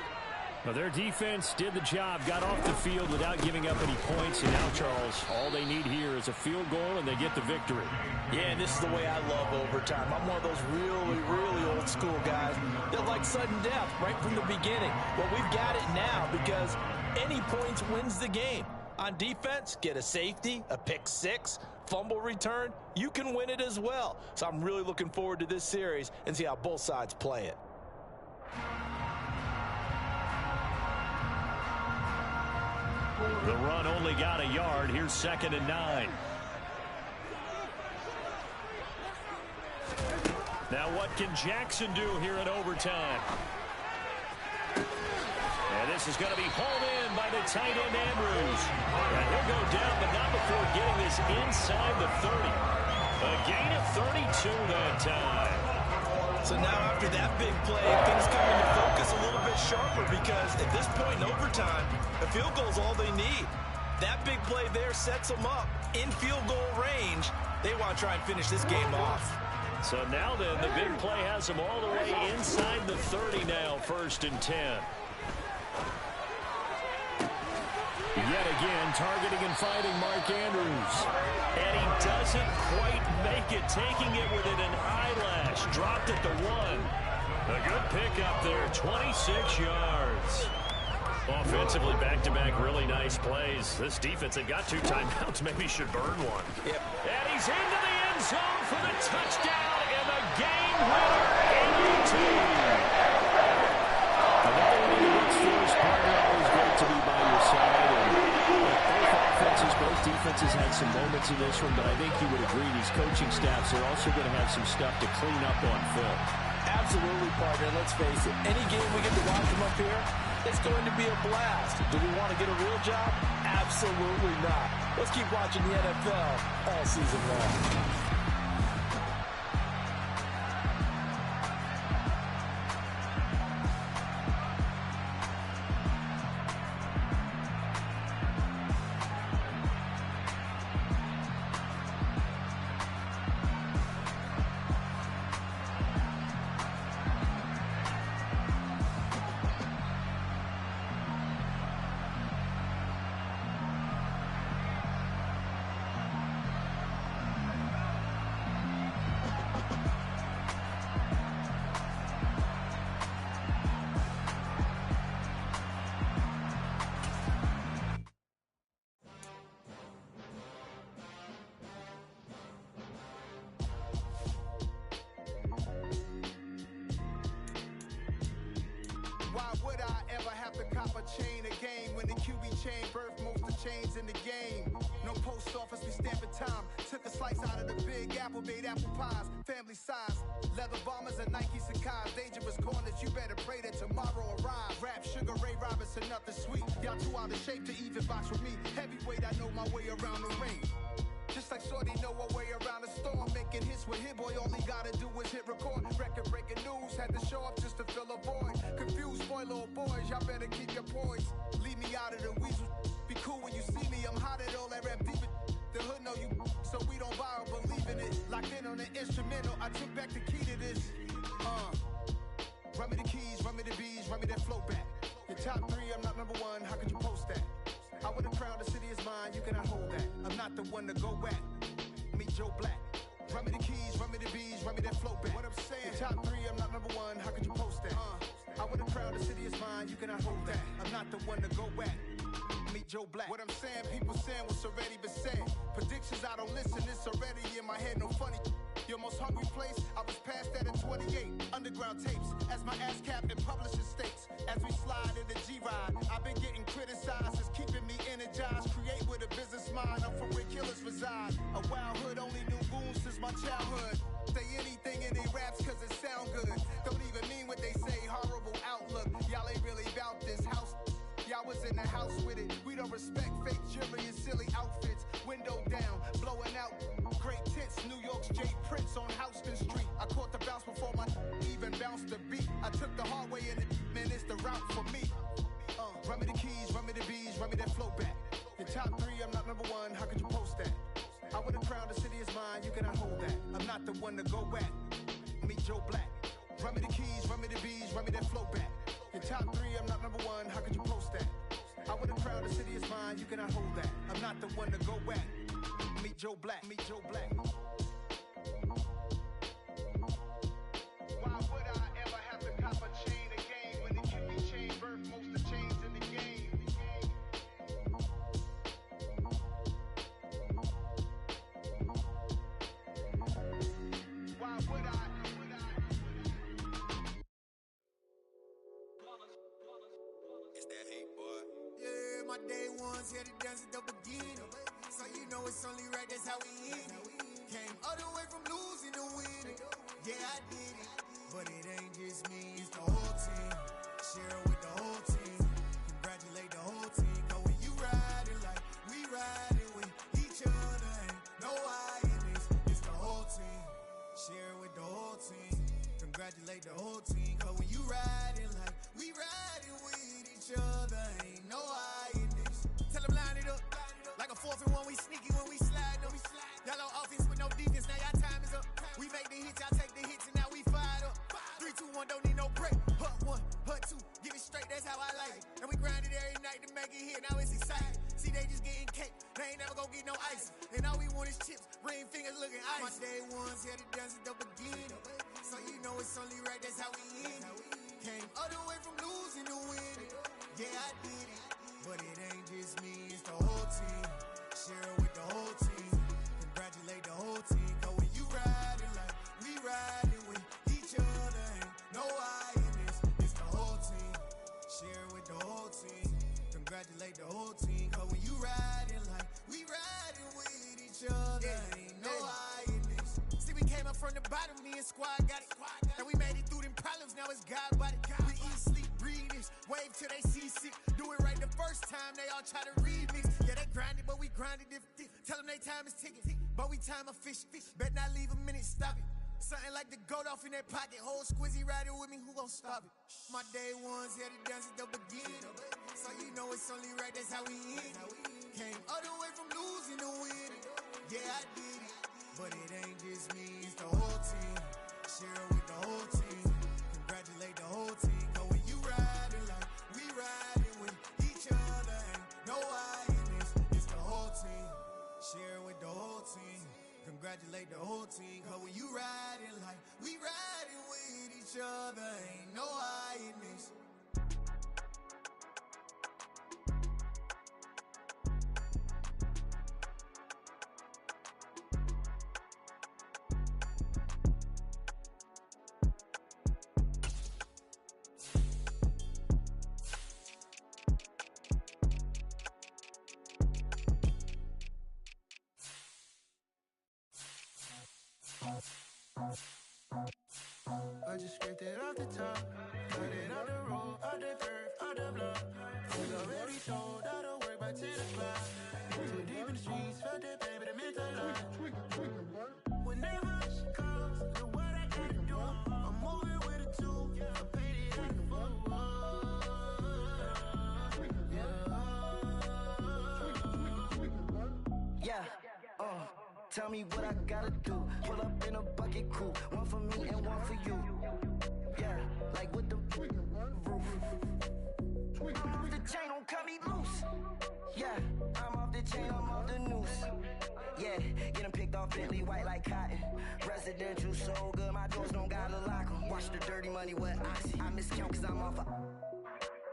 Now their defense did the job, got off the field without giving up any points. And now, Charles, all they need here is a field goal, and they get the victory. Yeah, and this is the way I love overtime. I'm one of those really, really old school guys that like sudden death right from the beginning. Well, we've got it now because any points wins the game. On defense, get a safety, a pick six, fumble return, you can win it as well. So I'm really looking forward to this series and see how both sides play it. The run only got a yard. Here's 2nd and 9. Now what can Jackson do here in overtime? And this is going to be hauled in by the tight end Andrews. And he'll go down, but not before getting this inside the 30. A gain of 32 that time. So now after that big play, things come into focus a little bit sharper because at this point in overtime, a field goal is all they need. That big play there sets them up in field goal range. They want to try and finish this game off. So now then, the big play has them all the way inside the 30 now, 1st and 10. Yet again, targeting and fighting Mark Andrews. And he doesn't quite make it, taking it within an eyelash. Dropped at the 1. A good pickup there, 26 yards. Offensively, back-to-back really nice plays. This defense, they've got 2 timeouts, maybe should burn one. Yep. And he's into the end zone for the touchdown and the game winner in routine. Another one of the books for his partner. Always great to be by your side. Both defenses had some moments in this one, but I think you would agree these coaching staffs are also going to have some stuff to clean up on film. Absolutely, partner. Let's face it, any game we get to watch from up here, it's going to be a blast. Do we want to get a real job? Absolutely not. Let's keep watching the NFL all season long. Why would I ever have to cop a chain a game when the QB chain birthed most of chains in the game? No post office, we stamping time. Took a slice out of the big apple, made apple pies, family size. Leather bombers and Nike Sacai's, dangerous corners, you better pray that tomorrow arrives. Rap, Sugar Ray Robinson, nothing sweet. Y'all too out of shape to even box with me. Heavyweight, I know my way around the ring. Just like Shorty know her way around the storm. Making hits with Hit Boy, all he gotta do is hit record. Record-breaking news, had to show up just to fill a void. Confused boy, little boys, y'all better keep your poise. Leave me out of the weasel. Be cool when you see me, I'm hot at all that rap deep. The hood know you, so we don't buy or believe in it. Locked in on the instrumental, I took back the key to this. Run me the keys, run me the bees, run me that flow back. Your top 3, I'm not number 1, how could you post that? I would have crowned the city is mine, you cannot hold that. I'm not the one to go back. Meet Joe Black. Run me the keys, run me the bees, run me that flow back. What I'm saying, top 3, I'm not number 1, how could you post that? I would have crowned the city is mine, you cannot hold that. I'm not the one to go back. Meet Joe Black. What I'm saying, people saying what's already been said. Predictions, I don't listen, it's already in my head, no funny. Your most hungry place, I was past that in 28. Underground tapes, as my ass cap in publishing states. As we slide in the G-Ride, I've been getting criticized, it's keeping me energized. Create with a business mind, I'm from where killers reside. A wild hood, only knew goons since my childhood. Say anything in they raps cause it sound good. Don't even mean what they say, horrible outlook. Y'all ain't really about this house. Y'all was in the house with it. We don't respect fake jewelry and silly outfits. Window down, blowing out. Great tits, New York's Jay Prince on Houston Street. I caught the bounce before my even bounced the beat. I took the hard way in it, man, it's the route for me. Run me the keys, run me the bees, run me that flow back. Your top 3, I'm not number 1, how could you post that? I would have crowned the city is mine, you cannot hold that. I'm not the one to go back. Meet Joe Black. Run me the keys, run me the bees, run me that flow back. Your top 3, I'm not number 1, how could you post that? I would have crowned the city is mine, you cannot hold that. I'm not the one to go back. Meet Joe Black, meet Joe Black. Why would I ever have to cop a chain a game when the QB chain birthed most of chains in the game? Why would I? It's that hate, boy. Yeah, my day ones here to dance at the beginning. So you know it's only right, that's how we end it. Came all the way from losing to winning. Yeah, I did it. But it ain't just me, it's the whole team. Share with the whole team. Congratulate the whole team. Cause when you riding like we riding with each other, ain't no I in this. It's the whole make it hit, now it's exciting. See, they just getting cake, they ain't never gonna get no ice. And all we want is chips, ring fingers looking ice. My day ones here to dance at the beginning. So you know it's only right, that's how we end it. Came all the way from losing to winning. Yeah, I did it, but it ain't just me, it's the whole team. Share it with the whole team. Congratulate the whole team. Cause when you riding like we riding with each other, ain't no I in this. It's the whole team. Share it with the whole team. Congratulate the whole team. Cause when you riding like we riding with each other, ain't no I in this. See, we came up from the bottom, me and squad got it. And we made it through them problems, now it's God body. We eat, sleep, breathe this. Wave till they see sick. Do it right the first time, they all try to remix. Yeah, they grinded, but we grinded if tell them they time is ticking. But we time a fish. Bet not leave a minute, stop it. Something like the goat off in that pocket. Whole squizzy riding with me, who gon' stop it? My day ones here to dance at the beginning. So you know it's only right, that's how we end it. Came all the way from losing to winning. Yeah, I did it, but it ain't just me, it's the whole team. Share it with the whole team. Congratulate the whole team. Cause when you riding like we riding with each other, ain't no I in this. It's the whole team. Share it with the whole team. Congratulate the whole team. Cause when you riding like we riding with each other, ain't no I in this. I just scraped it off the top, cut it on the road, on the curve, on the block. Was already told I don't work by 10 o'clock. Too deep in the streets, felt that baby, the mental lie. Whenever she calls, look what I gotta do. I'm moving with a two, I paid it out the full. Yeah, tell me what I gotta do. Pull up in a bucket crew, one for me and one for you. Yeah, like with the roof. I'm off the chain, don't cut me loose. Yeah, I'm off the chain, I'm off the noose. Yeah, get them picked off Bentley, white like cotton. Residential so good, my doors don't gotta lock 'em. Watch the dirty money with Oxy. I miscount cause I'm off a...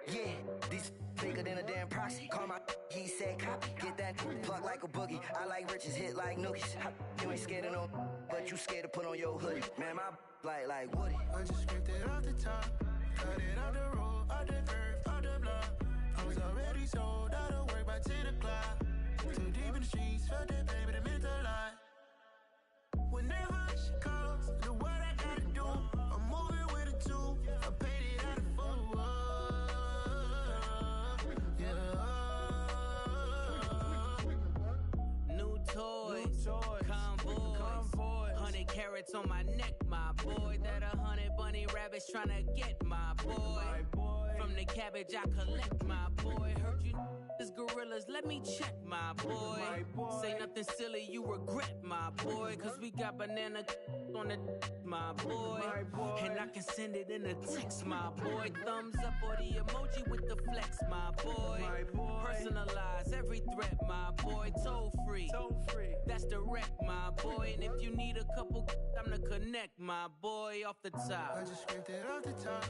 Yeah, these bigger than a damn proxy. Call my he said copy. Get that plug like a boogie. I like riches, hit like nookies. You ain't scared of no, but you scared to put on your hoodie. Man, my like Woody. I just scraped it off the top, cut it on the road, on the curve, on the block. I was already sold, I don't work by 10 o'clock. Too deep in the streets, felt that baby, the mental lie. Whenever she calls, look what I gotta do. I'm moving with a two, I paid it out of full. New toys, convoys, 100 carats on my neck, my boy. That 100 bunny rabbits tryna get my boy. From the cabbage I collect, my boy. Heard you is gorillas, let me check, my boy. Say nothing silly, you regret, my boy. Cause we got banana on the my boy. And I can send it in a text, my boy. Thumbs up or the emoji with the flex, my boy. Personalize every threat, my boy. Toll free, that's direct, my boy. And if you need a couple, I'm to connect, my boy, off the top. I just scraped it off the top,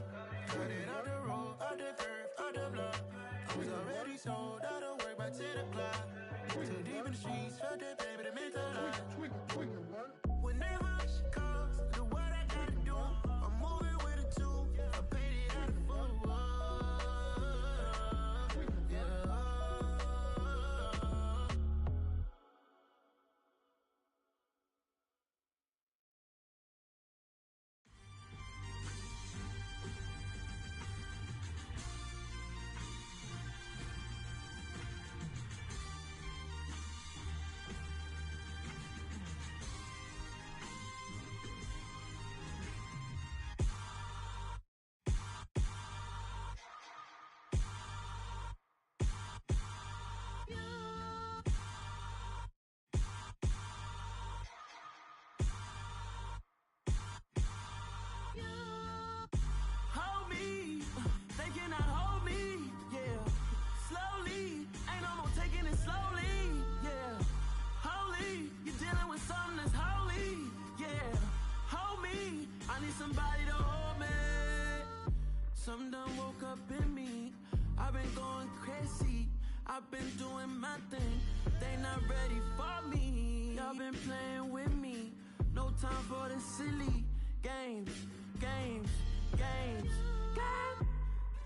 cut it on the road, on the curve, on the block. I was already sold, I don't work by 10 o'clock. Too deep in the streets, felt that baby, the mental lie. Whenever she calls, look what I gotta do. I'm moving with a two, I paid it out of full. nothing. They not ready for me. Y'all been playing with me. No time for the silly games.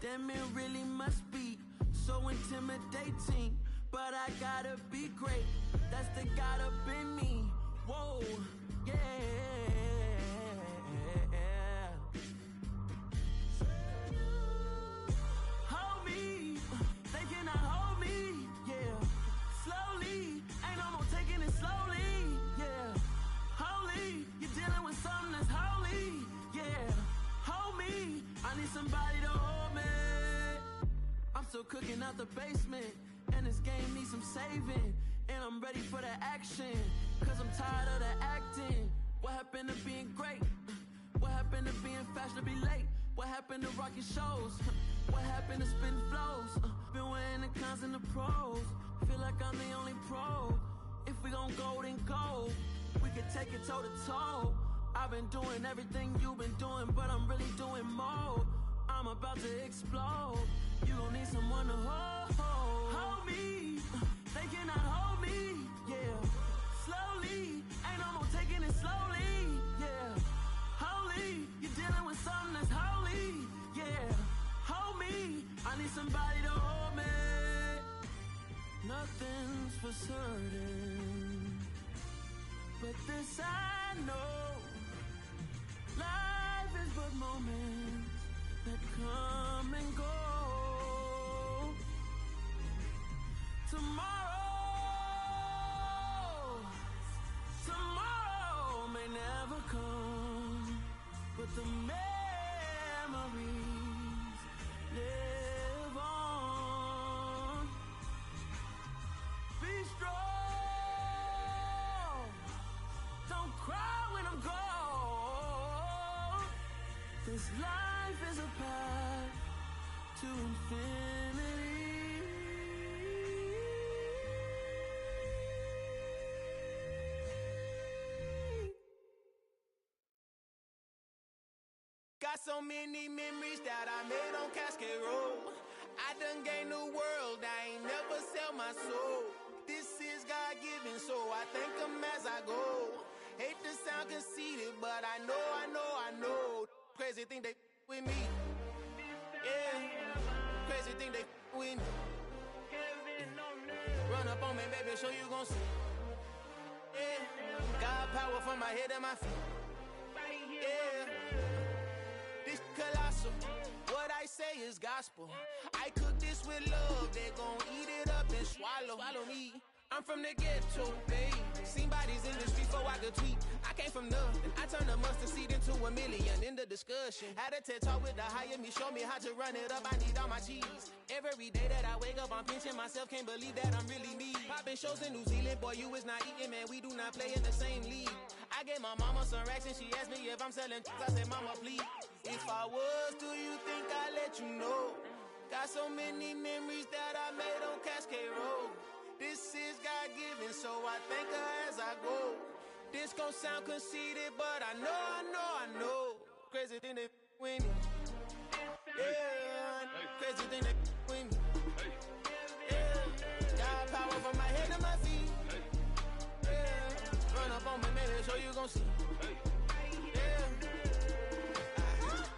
Damn, it really must be so intimidating. But I gotta be great. That's the God up in me. Whoa, yeah. Hold me, they cannot hold me, yeah. Slowly, ain't no more taking it slowly, yeah. Holy, you're dealing with something that's holy, yeah. Hold me, I need somebody to hold me. I'm still cooking out the basement, and this game needs some saving. And I'm ready for the action, cause I'm tired of the acting. What happened to being great? What happened to being fashionably late? What happened to rocking shows? What happened to spitting flows? Been weighing the cons and the pros. Feel like I'm the only pro. If we gon' go, then go. We can take it toe to toe. I've been doing everything you've been doing, but I'm really doing more. I'm about to explode. You gon' need someone to hold me. They cannot hold me, yeah. Slowly, ain't no more taking it slowly, yeah. Holy, you're dealing with something that's holy, yeah. Hold me, I need somebody to hold me. Nothing's for certain, but this I know. Life is but moments that come and go. Tomorrow may never come, but the memories live on. Be strong, don't cry when I'm gone. This life is a path to infinity. Got so many memories that I made on Cascade Road. I done gained the world, I ain't never sell my soul. This is God-given, so I thank him as I go. Hate to sound conceited, but I know. Crazy thing they with me. Yeah, crazy thing they with me. Run up on me, baby, show you gon' see. Yeah, God power from my head and my feet. Yeah. This colossal, what I say is gospel. I cook this with love, they gon' eat it up and swallow me. I'm from the ghetto, babe. Seen bodies in the street before I could tweet. I came from nothing, I turned a mustard seed into a million. In the discussion, had a TED talk with the higher me, show me how to run it up. I need all my cheese. Every day that I wake up, I'm pinching myself, can't believe that I'm really me. Popping shows in New Zealand, boy, you is not eating, man. We do not play in the same league. I gave my mama some racks and she asked me if I'm selling. I said, mama, please. If I was, do you think I'd let you know? Got so many memories that I made on Cascade Road. This is God-given, so I thank her as I go. This gon' sound conceited, but I know. Crazy thing they with me. Yeah, crazy thing they with me. Yeah, got power from my head to my feet. Yeah, run up on me, maybe show you gon' see.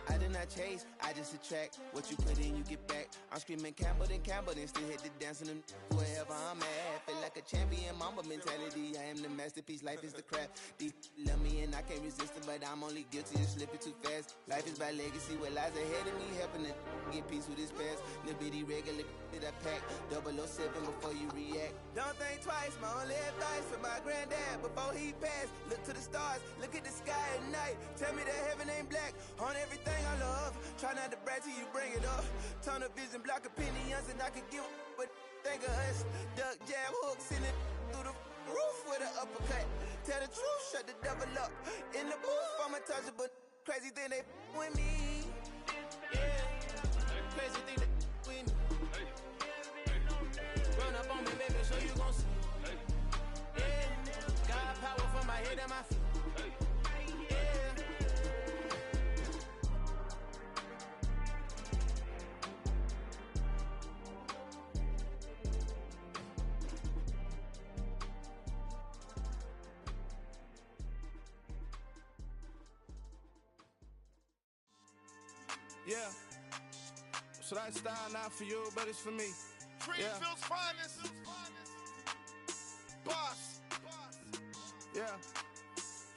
I did not chase, I just attract. What you put in, you get back. I'm screaming Campbell, then still hit the dancing and wherever I'm at. Feel like a champion, mamba mentality. I am the masterpiece, life is the craft. Deep love me and I can't resist it, but I'm only guilty of slipping too fast. Life is by legacy, what lies ahead of me, helping to get peace with this past. Little bitty regular that I pack, 007 before you react. Don't think twice, my only advice for my granddad before he passed. Look to the stars, look at the sky at night. Tell me that heaven ain't black on everything I love. Try not to brag till you bring it up. Tunnel vision, block opinions, and I can give but think of us. Duck, jab, hooks in it through the roof with an uppercut. Tell the truth, shut the devil up. In the booth, I'm untouchable. Crazy thing they with me. Yeah, crazy thing they with me. Run up on me, baby, so you gon' see. Yeah, got power from my head and my feet. Yeah. So that style not for you, but it's for me. Greenfield's finest. Boss. Yeah.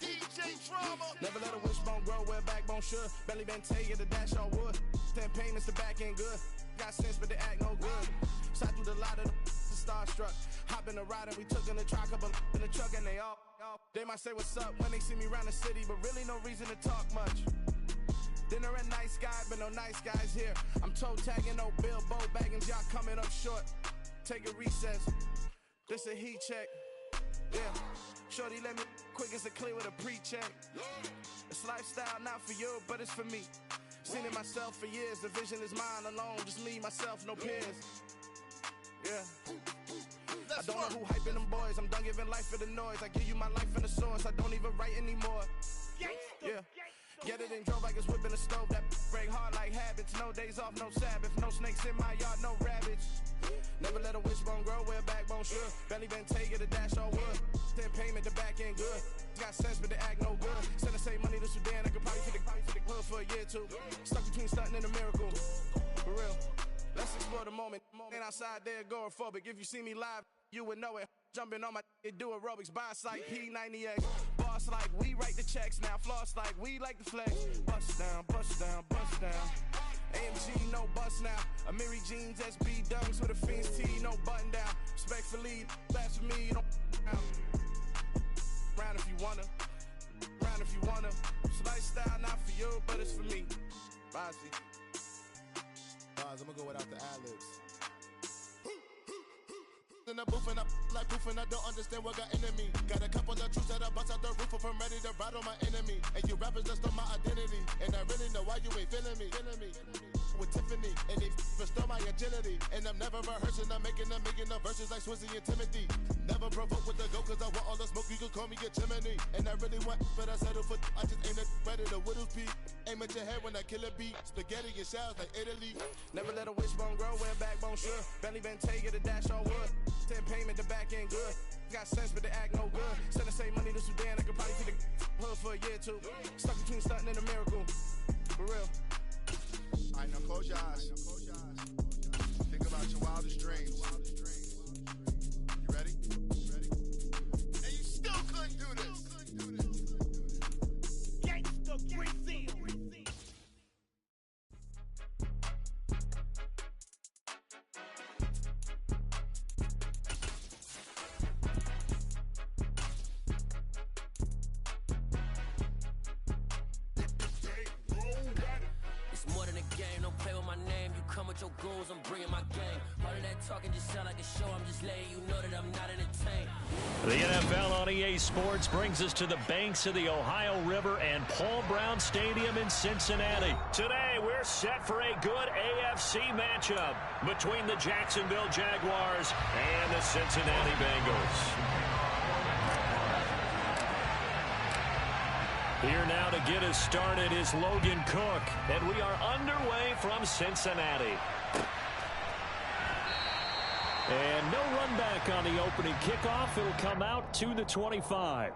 DJ Drama. Never let a wishbone grow where backbone should. Belly been taking the dash all wood. 10 payments, the back end good. Got sense, but they act no good. Side through the lot of the starstruck. Hop in the ride and we took in the truck, couple in the truck, and they might say what's up when they see me around the city, but really no reason to talk much. Dinner at Nice Guy, but no nice guys here. I'm toe tagging, no Bilbo baggins, y'all coming up short. Take a recess. This a heat check. Yeah. Shorty let me quick as a clear with a pre-check. It's lifestyle not for you, but it's for me. Seen it myself for years. The vision is mine alone. Just me, myself, no peers. Yeah. I don't know who hyping them boys. I'm done giving life for the noise. I give you my life in the source. I don't even write anymore. Yeah. Get it and drove like it's whipping a stove. That break hard like habits. No days off, no Sabbath. No snakes in my yard, no rabbits. Never let a wishbone grow where backbone should. Belly been taking the dash all wood. 10 payment, the back end good. Got sense, but they act no good. Send the same money to Sudan. I could probably take the hood for a year or two. Stuck between stunting and a miracle. For real. Let's explore the moment. Ain't outside there agoraphobic. If you see me live, you would know it. Jumping on my do aerobics. Boss like P90X. Boss like we write the checks now. Floss like we like the flex. Bust down, bust down, bust down. AMG, no bust now. Amiri jeans, SB dunks with a Fiends tee, no button down. Respectfully, that's for me, don't down. Round if you wanna. Round if you wanna. It's lifestyle not for you, but it's for me. Bossy. I'm gonna go without the ad-libs. In the booth and I like proof and I don't understand what got into me. Got a couple of truths that I bust out the roof if I'm ready to ride on my enemy. And you rappers just stole my identity. And I really know why you ain't feeling me. With Tiffany, and they restore my agility. And I'm never rehearsing, I'm making a million of verses like Swizzy and Timothy. Never provoke with the go, cause I want all the smoke, you can call me a chimney. And I really want, but I settle for, I just aim it better the Whittles P. Aim at your head when I kill a beat. Spaghetti and shells like Italy. Never let a wishbone grow where backbone should. Belly been taking the dash all wood. 10 payment, the back end good. Got sense, but they act no good. Send the same money to Sudan, I could probably take the hood for a year or two. Stuck between stunting and a miracle. For real. Alright, now close your eyes. Think about your wildest dreams. You ready? And you still couldn't do this. Gangsta Brazil. Your goals, I'm bringing my game. All of that talking just sound like a show. I'm just letting you know that I'm not entertained. The NFL on EA Sports brings us to the banks of the Ohio River and Paul Brown Stadium in Cincinnati. Today, we're set for a good AFC matchup between the Jacksonville Jaguars and the Cincinnati Bengals. Here now to get us started is Logan Cook, and we are underway from Cincinnati. And no run back on the opening kickoff. It'll come out to the 25.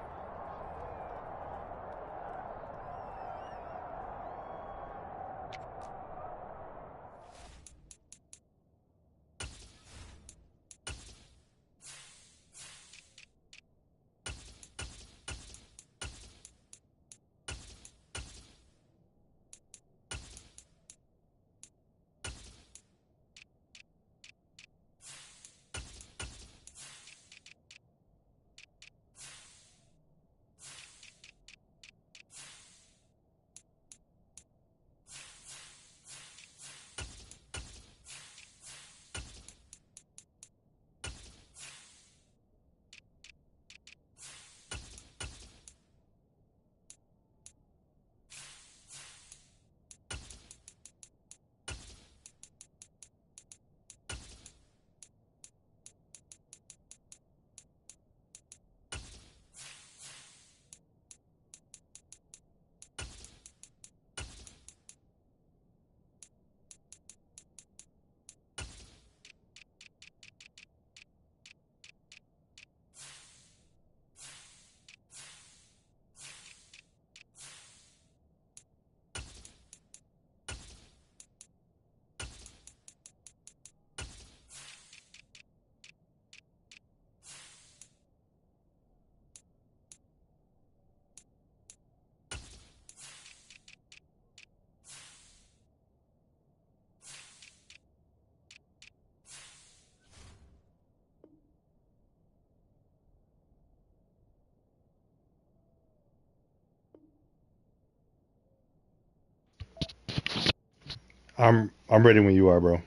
I'm ready when you are, bro.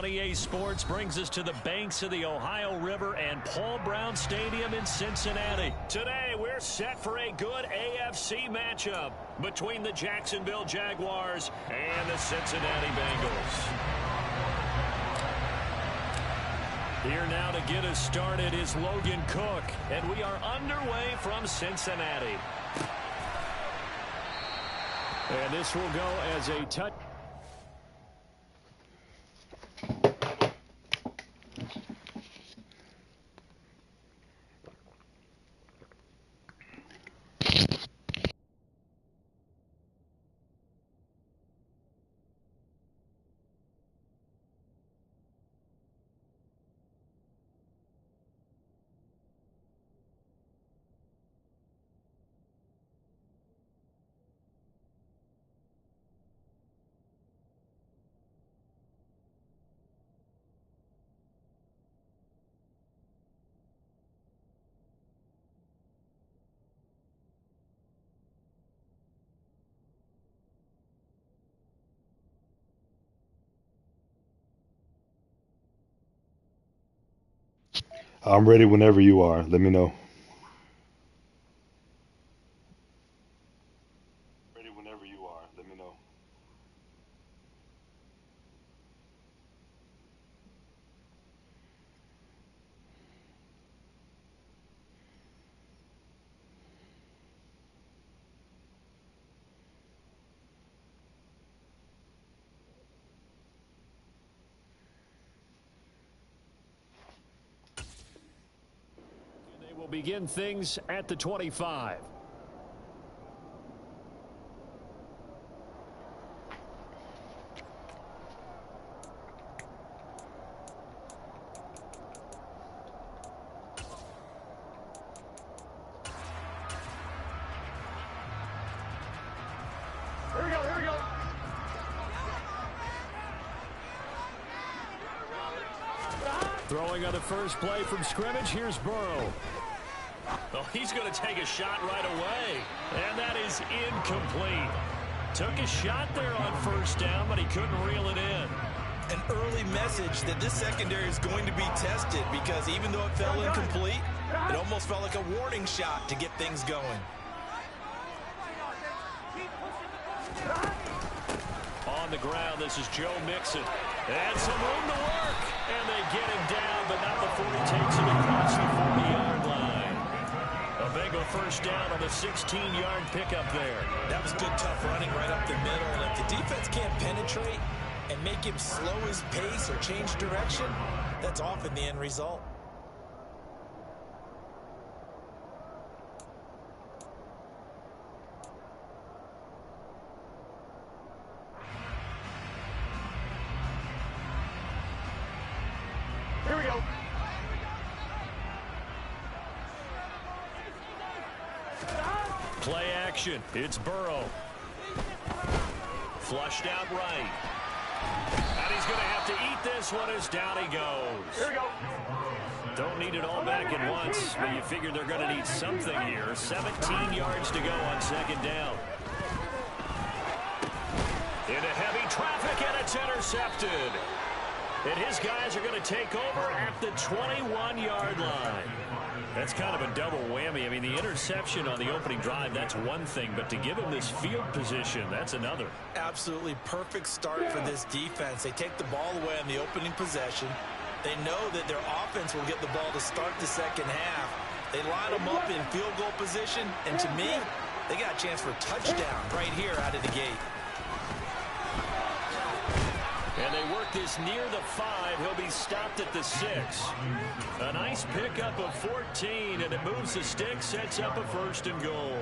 EA Sports brings us to the banks of the Ohio River and Paul Brown Stadium in Cincinnati. Today, we're set for a good AFC matchup between the Jacksonville Jaguars and the Cincinnati Bengals. Here now to get us started is Logan Cook, and we are underway from Cincinnati. And this will go as a touch. I'm ready whenever you are. Let me know. Ready whenever you are. Let me know. They will begin things at the 25. Throwing on the first play from scrimmage, here's Burrow. Oh, he's going to take a shot right away. And that is incomplete. Took a shot there on first down, but he couldn't reel it in. An early message that this secondary is going to be tested because even though it fell incomplete, it almost felt like a warning shot to get things going. On the ground, this is Joe Mixon. And some room to work. And they get him down, but not before he takes it across the 40-yard line. A Bengal first down on the 16-yard pickup there. That was good, tough running right up the middle. And if the defense can't penetrate and make him slow his pace or change direction, that's often the end result. Here we go. Play action. It's Burrow. Flushed out right. And he's going to have to eat this one as down he goes. Here we go. Don't need it all back at once, but you figure they're going to need something here. 17 yards to go on second down. Into heavy traffic, and it's intercepted. And his guys are going to take over at the 21-yard line. That's kind of a double whammy. I mean, the interception on the opening drive, that's one thing. But to give him this field position, that's another. Absolutely perfect start for this defense. They take the ball away on the opening possession. They know that their offense will get the ball to start the second half. They line them up in field goal position. And to me, they got a chance for a touchdown right here out of the gate. And they work this near the 5. He'll be stopped at the 6. A nice pickup of 14, and it moves the stick, sets up a 1st and goal.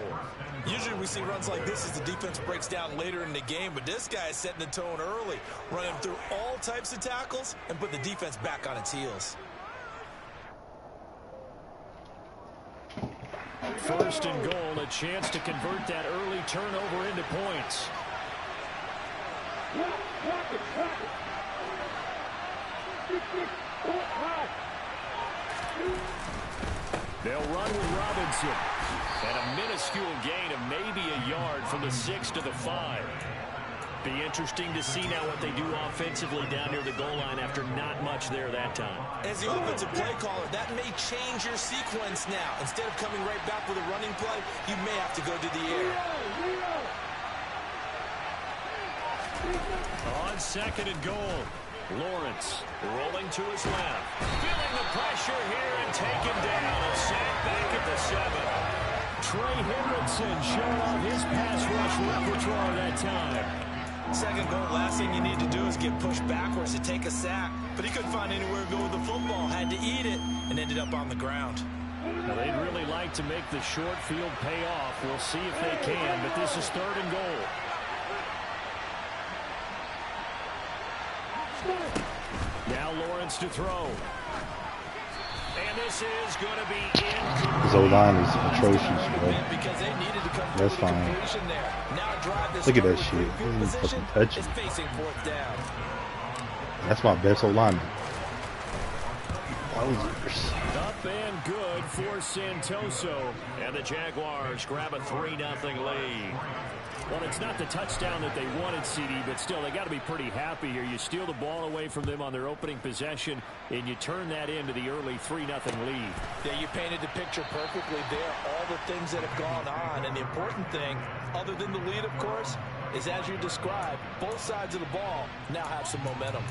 Usually we see runs like this as the defense breaks down later in the game, but this guy is setting the tone early, running through all types of tackles and put the defense back on its heels. 1st and goal, a chance to convert that early turnover into points. They'll run with Robinson. And a minuscule gain of maybe a yard from the 6 to the 5. Be interesting to see now what they do offensively down near the goal line after not much there that time. As the offensive play caller, that may change your sequence now. Instead of coming right back with a running play, you may have to go to the air. On 2nd and goal, Lawrence rolling to his left. Feeling the pressure here and taken down. A sack back at the 7. Trey Hendrickson showing off his pass rush repertoire that time. 2nd goal, last thing you need to do is get pushed backwards to take a sack. But he couldn't find anywhere to go with the football. Had to eat it and ended up on the ground. Well, they'd really like to make the short field pay off. We'll see if they can, but this is 3rd and goal. Now Lawrence to throw. And this is going to be incomplete. His O-line is atrocious, bro. That's fine. Look at that shit. He didn't fucking touch it. That's my best O-lineman. Up and good for Santoso. And the Jaguars grab a 3-0 lead. Well, it's not the touchdown that they wanted, CD, but still, they got to be pretty happy here. You steal the ball away from them on their opening possession, and you turn that into the early 3-0 lead. Yeah, you painted the picture perfectly there. All the things that have gone on, and the important thing, other than the lead, of course, is as you described, both sides of the ball now have some momentum.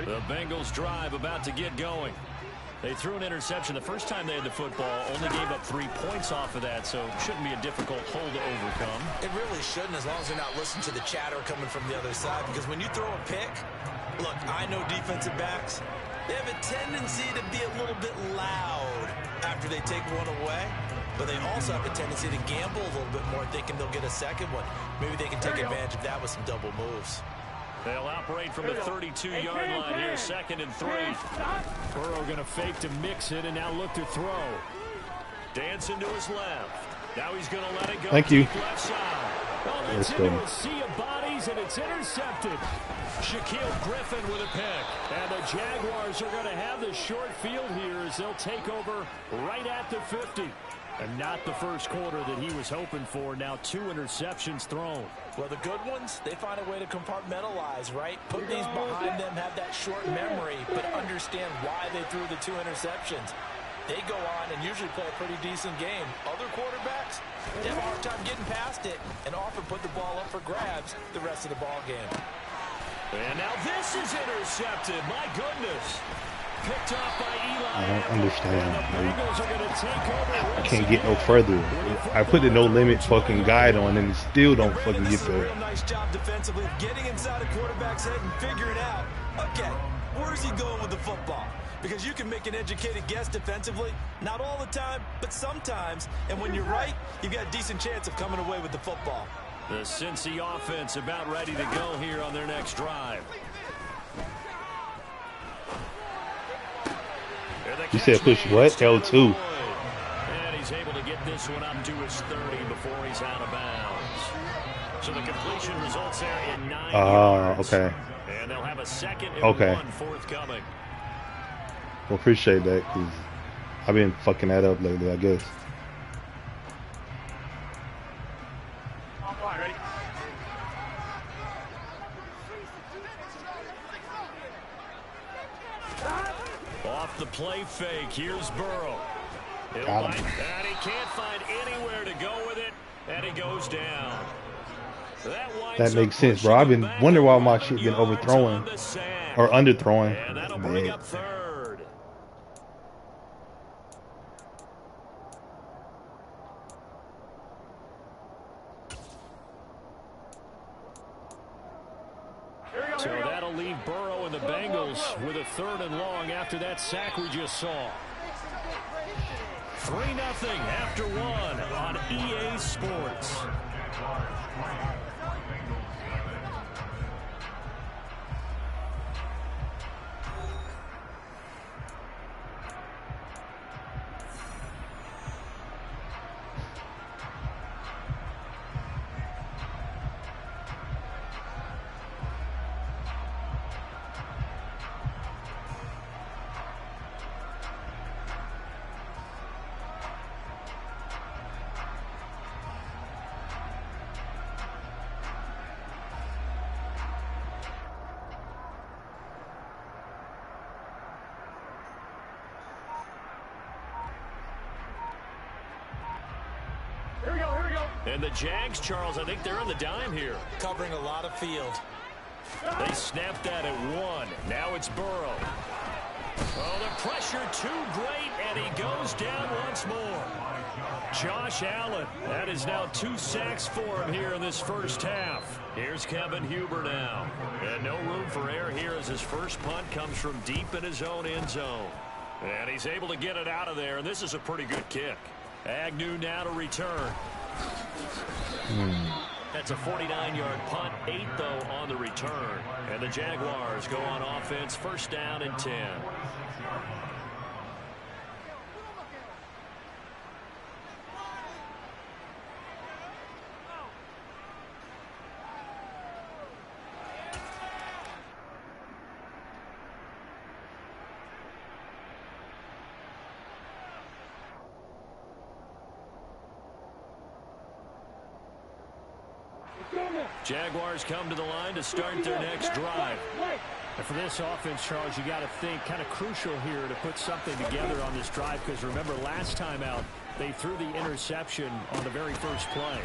The Bengals drive about to get going. They threw an interception the first time they had the football, only gave up 3 points off of that, so it shouldn't be a difficult hole to overcome. It really shouldn't, as long as they're not listening to the chatter coming from the other side, because when you throw a pick, look, I know defensive backs, they have a tendency to be a little bit loud after they take one away, but they also have a tendency to gamble a little bit more, thinking they'll get a second one. Maybe they can take advantage of that with some double moves. They'll operate from the 32-yard line here, 2nd and 3. Burrow going to fake to mix it and now look to throw. Dancing to his left. Now he's going to let it go. Thank you. Left side. Oh, that's Let's go. into a sea of bodies. threes, and it's intercepted. Shaquille Griffin with a pick. And the Jaguars are going to have the short field here as they'll take over right at the 50. And not the first quarter that he was hoping for. Now 2 interceptions thrown. Well, the good ones, they find a way to compartmentalize, right? Put these behind them, have that short memory, but understand why they threw the 2 interceptions. They go on and usually play a pretty decent game. Other quarterbacks, they have a hard time getting past it and often put the ball up for grabs the rest of the ball game. And now this is intercepted. My goodness. Picked off by Eli. I don't understand. I can't get no further. I put the no limit fucking guide on and it still don't fucking get there. Real nice job defensively, getting inside a quarterback's head and figuring out, okay, where's he going with the football? Because you can make an educated guess defensively, not all the time, but sometimes. And when you're right, you've got a decent chance of coming away with the football. The Cincy offense about ready to go here on their next drive. You said push what? L2. And he's able to get this one up to his 30 before he's out of bounds. So the completion results there in 9 yards. Okay. And they'll have a second and 1 forthcoming. Well, appreciate that because I've been fucking that up lately, I guess. Ready? Off the play fake, here's Burrow. And he can't find anywhere to go with it, and he goes down. That makes sense, bro. I've been wondering why my shit been overthrowing or underthrowing. And that'll bring up third. So that'll leave Burrow and the Bengals with a 3rd and long after that sack we just saw. 3-0 after 1 on EA Sports. And the Jags, Charles, I think they're on the dime here. Covering a lot of field. They snapped that at 1. Now it's Burrow. Oh, the pressure too great, and he goes down once more. Josh Allen, that is now 2 sacks for him here in this first half. Here's Kevin Huber now. And no room for error here as his first punt comes from deep in his own end zone. And he's able to get it out of there, and this is a pretty good kick. Agnew now to return. That's a 49-yard punt, 8 though on the return. And the Jaguars go on offense, 1st down and 10. Jaguars come to the line to start their next drive. And for this offense, Charles, you got to think kind of crucial here to put something together on this drive because remember last time out, they threw the interception on the very first play.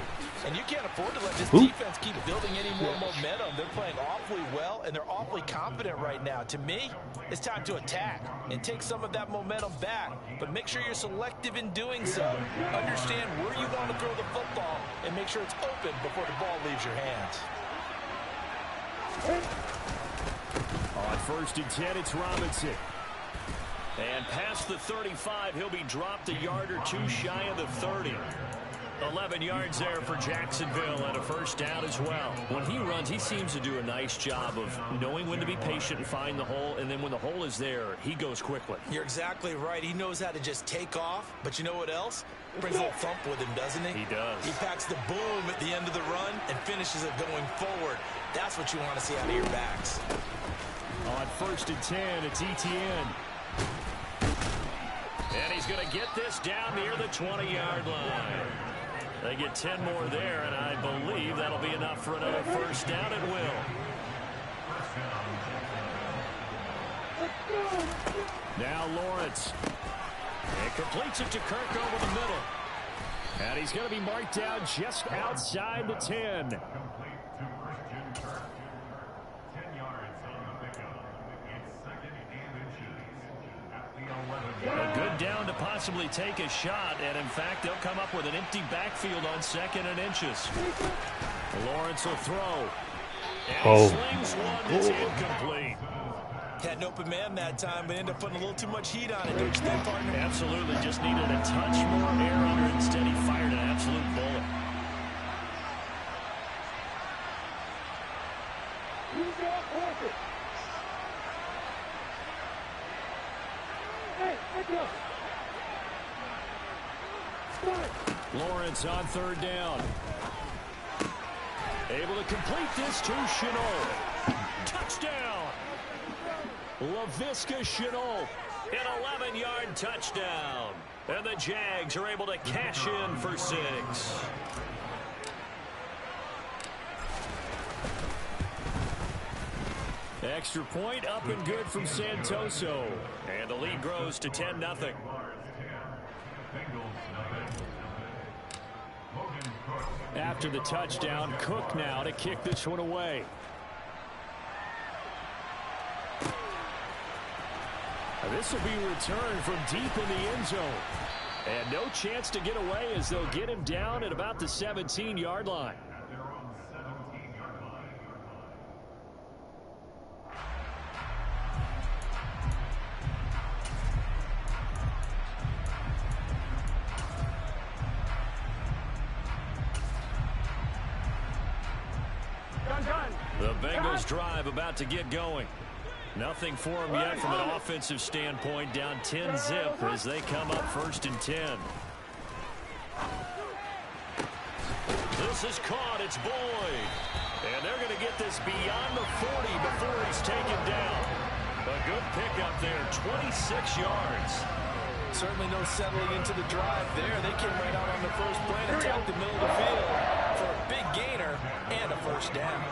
And you can't afford to let this defense keep building any more momentum. They're playing awfully well, and they're awfully confident right now. To me, it's time to attack and take some of that momentum back. But make sure you're selective in doing so. Understand where you want to throw the football and make sure it's open before the ball leaves your hands. On 1st and 10, it's Robinson. And past the 35, he'll be dropped a yard or 2 shy of the 30. 11 yards there for Jacksonville and a first down as well. When he runs, he seems to do a nice job of knowing when to be patient and find the hole, and then when the hole is there, he goes quickly. You're exactly right. He knows how to just take off, but you know what else? Brings a little thump with him, doesn't he? He does. He packs the boom at the end of the run and finishes it going forward. That's what you want to see out of your backs. On 1st and 10, it's Etienne. And he's going to get this down near the 20-yard line. They get 10 more there, and I believe that'll be enough for another first down at will. Now Lawrence. And completes it to Kirk over the middle. And he's going to be marked down just outside the 10. A good down to possibly take a shot, and in fact, they'll come up with an empty backfield on 2nd and inches. Lawrence will throw. And he slings one that's incomplete. Had an open man that time, but ended up putting a little too much heat on it, don't you think, partner? Absolutely. Just needed a touch more air under it. Instead, he fired an absolute bullet. Lawrence on 3rd down. Able to complete this to Chenault. Touchdown! Laviska Chenault, an 11-yard touchdown. And the Jags are able to cash in for 6. Extra point up and good from Santoso. And the lead grows to 10-0. After the touchdown, Cook now to kick this one away. This will be returned from deep in the end zone. And no chance to get away as they'll get him down at about the 17-yard line. The Bengals drive about to get going. Nothing for them yet from an offensive standpoint. Down 10-zip as they come up 1st and 10. This is caught. It's Boyd. And they're going to get this beyond the 40 before he's taken down. A good pickup there, 26 yards. Certainly no settling into the drive there. They came right out on the first play and attacked the middle of the field for a big gainer and a first down.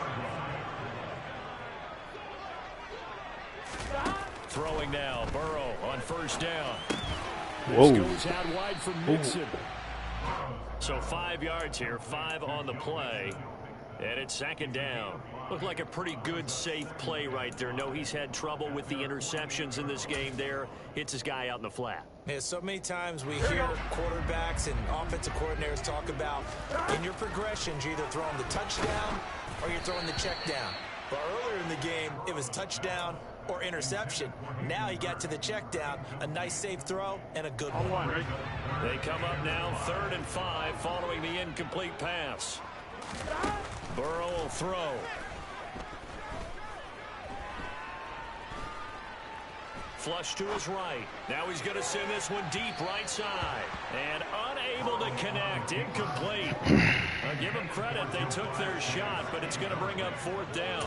Throwing now, Burrow on 1st down. Whoa. This goes out wide for Mixon. So 5 yards here, 5 on the play. And it's 2nd down. Looked like a pretty good, safe play right there. No, he's had trouble with the interceptions in this game there. Hits his guy out in the flat. Yeah, so many times we hear quarterbacks and offensive coordinators talk about in your progressions, you're either throwing the touchdown or you're throwing the check down. But earlier in the game, it was touchdown or interception. Now he got to the check down, a nice safe throw, and a good one. They come up now 3rd and 5 following the incomplete pass. Burrow will throw. Flush to his right. Now he's going to send this one deep right side. And unable to connect. Incomplete. Give them credit. They took their shot, but it's going to bring up 4th down.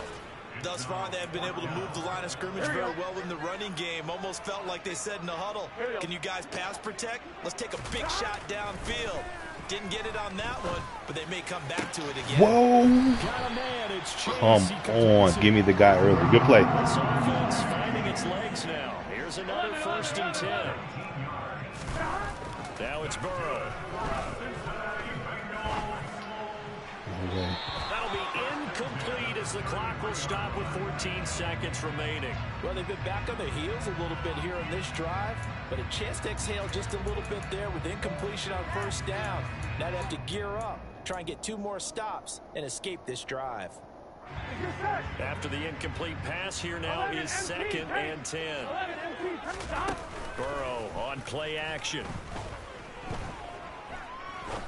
Thus far, they have been able to move the line of scrimmage very well in the running game. Almost felt like they said in the huddle, can you guys pass protect? Let's take a big shot downfield. Didn't get it on that one, but they may come back to it again. Whoa. Come on. Give me the guy early. Good play. This offense finding its legs now. Here's another 1st and 10. Now it's Burrow. Okay. That'll be incomplete as the clock will stop with 14 seconds remaining. Well, they've been back on their heels a little bit here on this drive, but a chance to exhale just a little bit there with incompletion on 1st down. Now they have to gear up, try and get 2 more stops and escape this drive. After the incomplete pass, here now is 2nd and 10. Burrow on play action.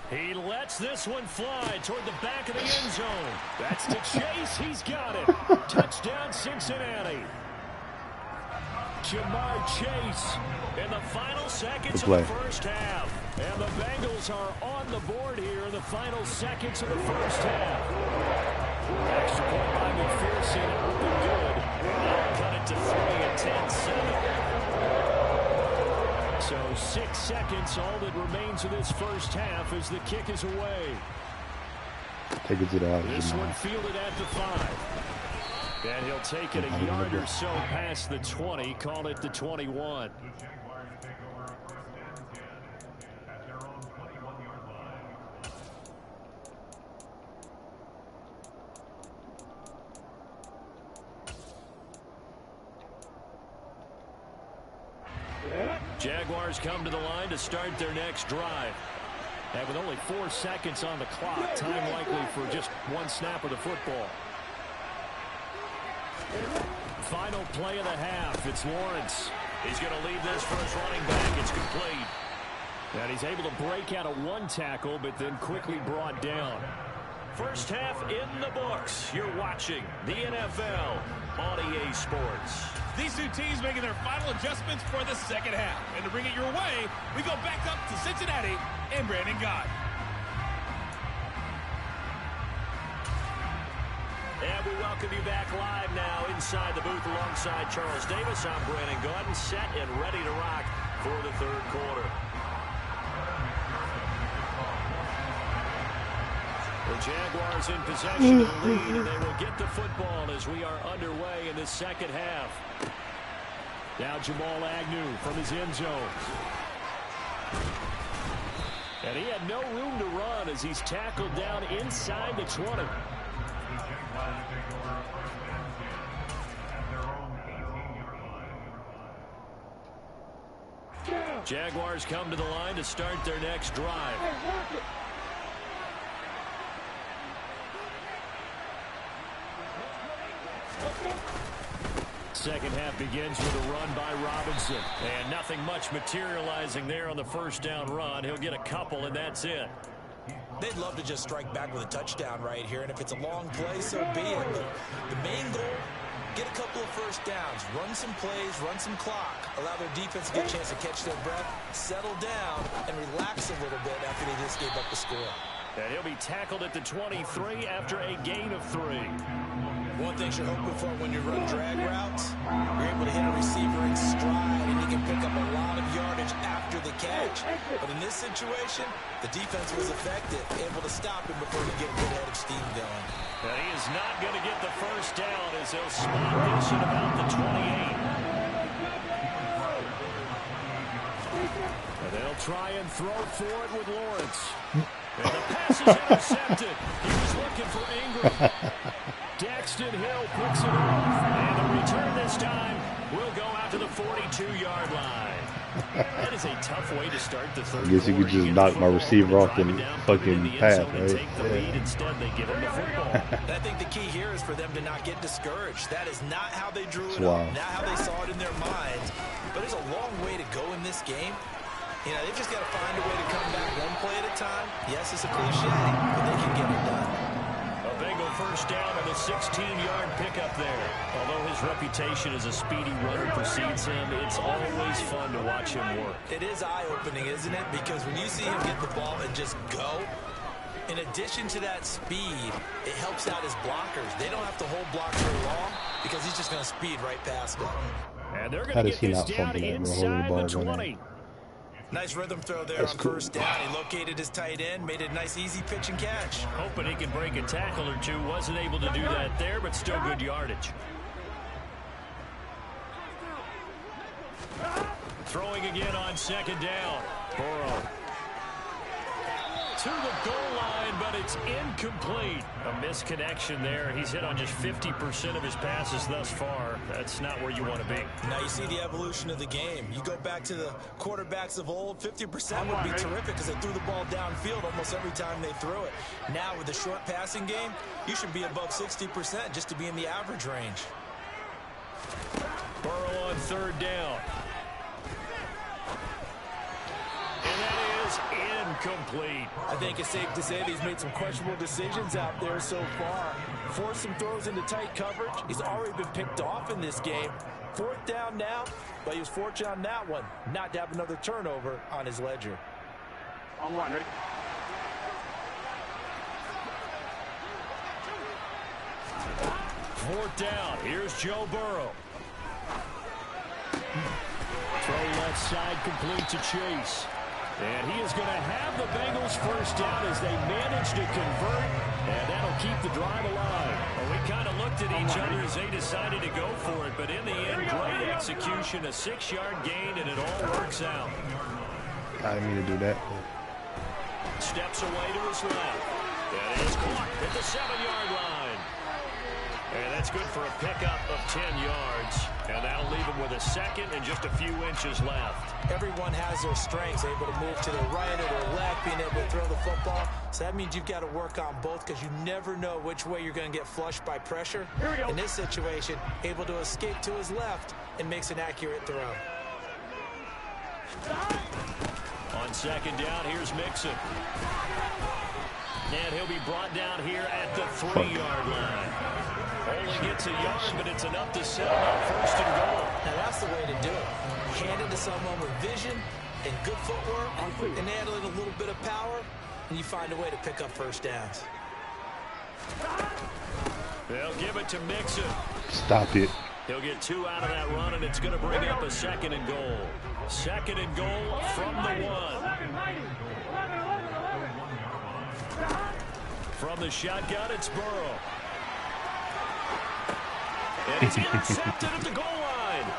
He lets this one fly toward the back of the end zone. That's to Chase. He's got it. Touchdown, Cincinnati. Jamar Chase in the final seconds of the first half. And the Bengals are on the board here in the final seconds of the first half. Extra point by McPherson. Up and good. They'll cut it to 3 and 10-7. So 6 seconds, all that remains of this first half as the kick is away. Take it to the house. This one fielded at the 5. And he'll take it a yard or so past the 20, call it the 21. Jaguars come to the line to start their next drive. And with only 4 seconds on the clock, time likely for just one snap of the football. Final play of the half. It's Lawrence. He's going to leave this for his running back. It's complete. And he's able to break out of one tackle, but then quickly brought down. First half in the books. You're watching the NFL on EA Sports. These two teams making their final adjustments for the second half. And to bring it your way, we go back up to Cincinnati and Brandon Gott. And we welcome you back live now inside the booth alongside Charles Davis. I'm Brandon Gott, set and ready to rock for the third quarter. The Jaguars in possession of the lead, and they will get the football as we are underway in the second half. Now Jamal Agnew from his end zone. And he had no room to run as he's tackled down inside the 20. Jaguars come to the line to start their next drive. Second half begins with a run by Robinson. And nothing much materializing there on the first down run. He'll get a couple, and that's it. They'd love to just strike back with a touchdown right here, and if it's a long play, so be it. But the main goal, get a couple of first downs, run some plays, run some clock, allow their defense to get a chance to catch their breath, settle down, and relax a little bit after they just gave up the score. And he'll be tackled at the 23 after a gain of 3. One thing you're hoping for when you run drag routes, you're able to hit a receiver in stride, and you can pick up a lot of yardage after the catch. But in this situation, the defense was effective, able to stop him before he get a good head of steam going. And he is not going to get the first down as he'll spot this at about the 28. And they'll try and throw for it with Lawrence. And the pass is intercepted. He was looking for Ingram. Daxton Hill picks it off. And the return this time will go out to the 42-yard line. That is a tough way to start the third quarter. I guess you could just knock my receiver off the fucking path, right? Take the lead. Instead, they give him the football. I think the key here is for them to not get discouraged. That is not how they drew it up, not how they saw it in their minds. But there's a long way to go in this game. You know, they've just got to find a way to come back one play at a time. Yes, it's a cliche, but they can get it done. A Bengal first down on the 16-yard pickup there. Although his reputation as a speedy runner precedes him, it's always fun to watch him work. It is eye-opening, isn't it? Because when you see him get the ball and just go, in addition to that speed, it helps out his blockers. They don't have to hold blocks very long because he's just going to speed right past them. And they're going to get this down inside the 20. Nice rhythm throw there on first down. He located his tight end, made it a nice easy pitch and catch. Hoping he can break a tackle or two. Wasn't able to do that there, but still good yardage. Throwing again on second down. Burrow to the goal line, but it's incomplete. A misconnection there. He's hit on just 50% of his passes thus far. That's not where you want to be. Now you see the evolution of the game. You go back to the quarterbacks of old, 50% would be terrific because they threw the ball downfield almost every time they threw it. Now with the short passing game, you should be above 60% just to be in the average range. Burrow on third down. And that is incomplete. I think it's safe to say that he's made some questionable decisions out there so far. Forced some throws into tight coverage. He's already been picked off in this game. 4th down now, but he was fortunate on that one not to have another turnover on his ledger. On one, ready? Fourth down. Here's Joe Burrow. Throw left side complete to Chase. And he is going to have the Bengals first down as they manage to convert. And that'll keep the drive alive. Well, we kind of looked at each other as they decided to go for it. But in the end, great execution, a 6-yard gain, and it all works out. I didn't mean to do that. Steps away to his left. That is caught at the 7-yard line. And that's good for a pickup of 10 yards. And that'll leave him with a second and just a few inches left. Everyone has their strengths, able to move to their right or their left, being able to throw the football. So that means you've got to work on both because you never know which way you're going to get flushed by pressure. In this situation, able to escape to his left and makes an accurate throw. On second down, here's Mixon. And he'll be brought down here at the 3-yard line. Only gets a yard, but it's enough to settle up first and goal. Now that's the way to do it. Hand it to someone with vision and good footwork and handling a little bit of power, and you find a way to pick up first downs. They'll give it to Mixon. Stop it. He'll get 2 out of that run, and it's going to bring up a second and goal. Second and goal from the 1. From the shotgun, it's Burrow. And he's intercepted at the goal line.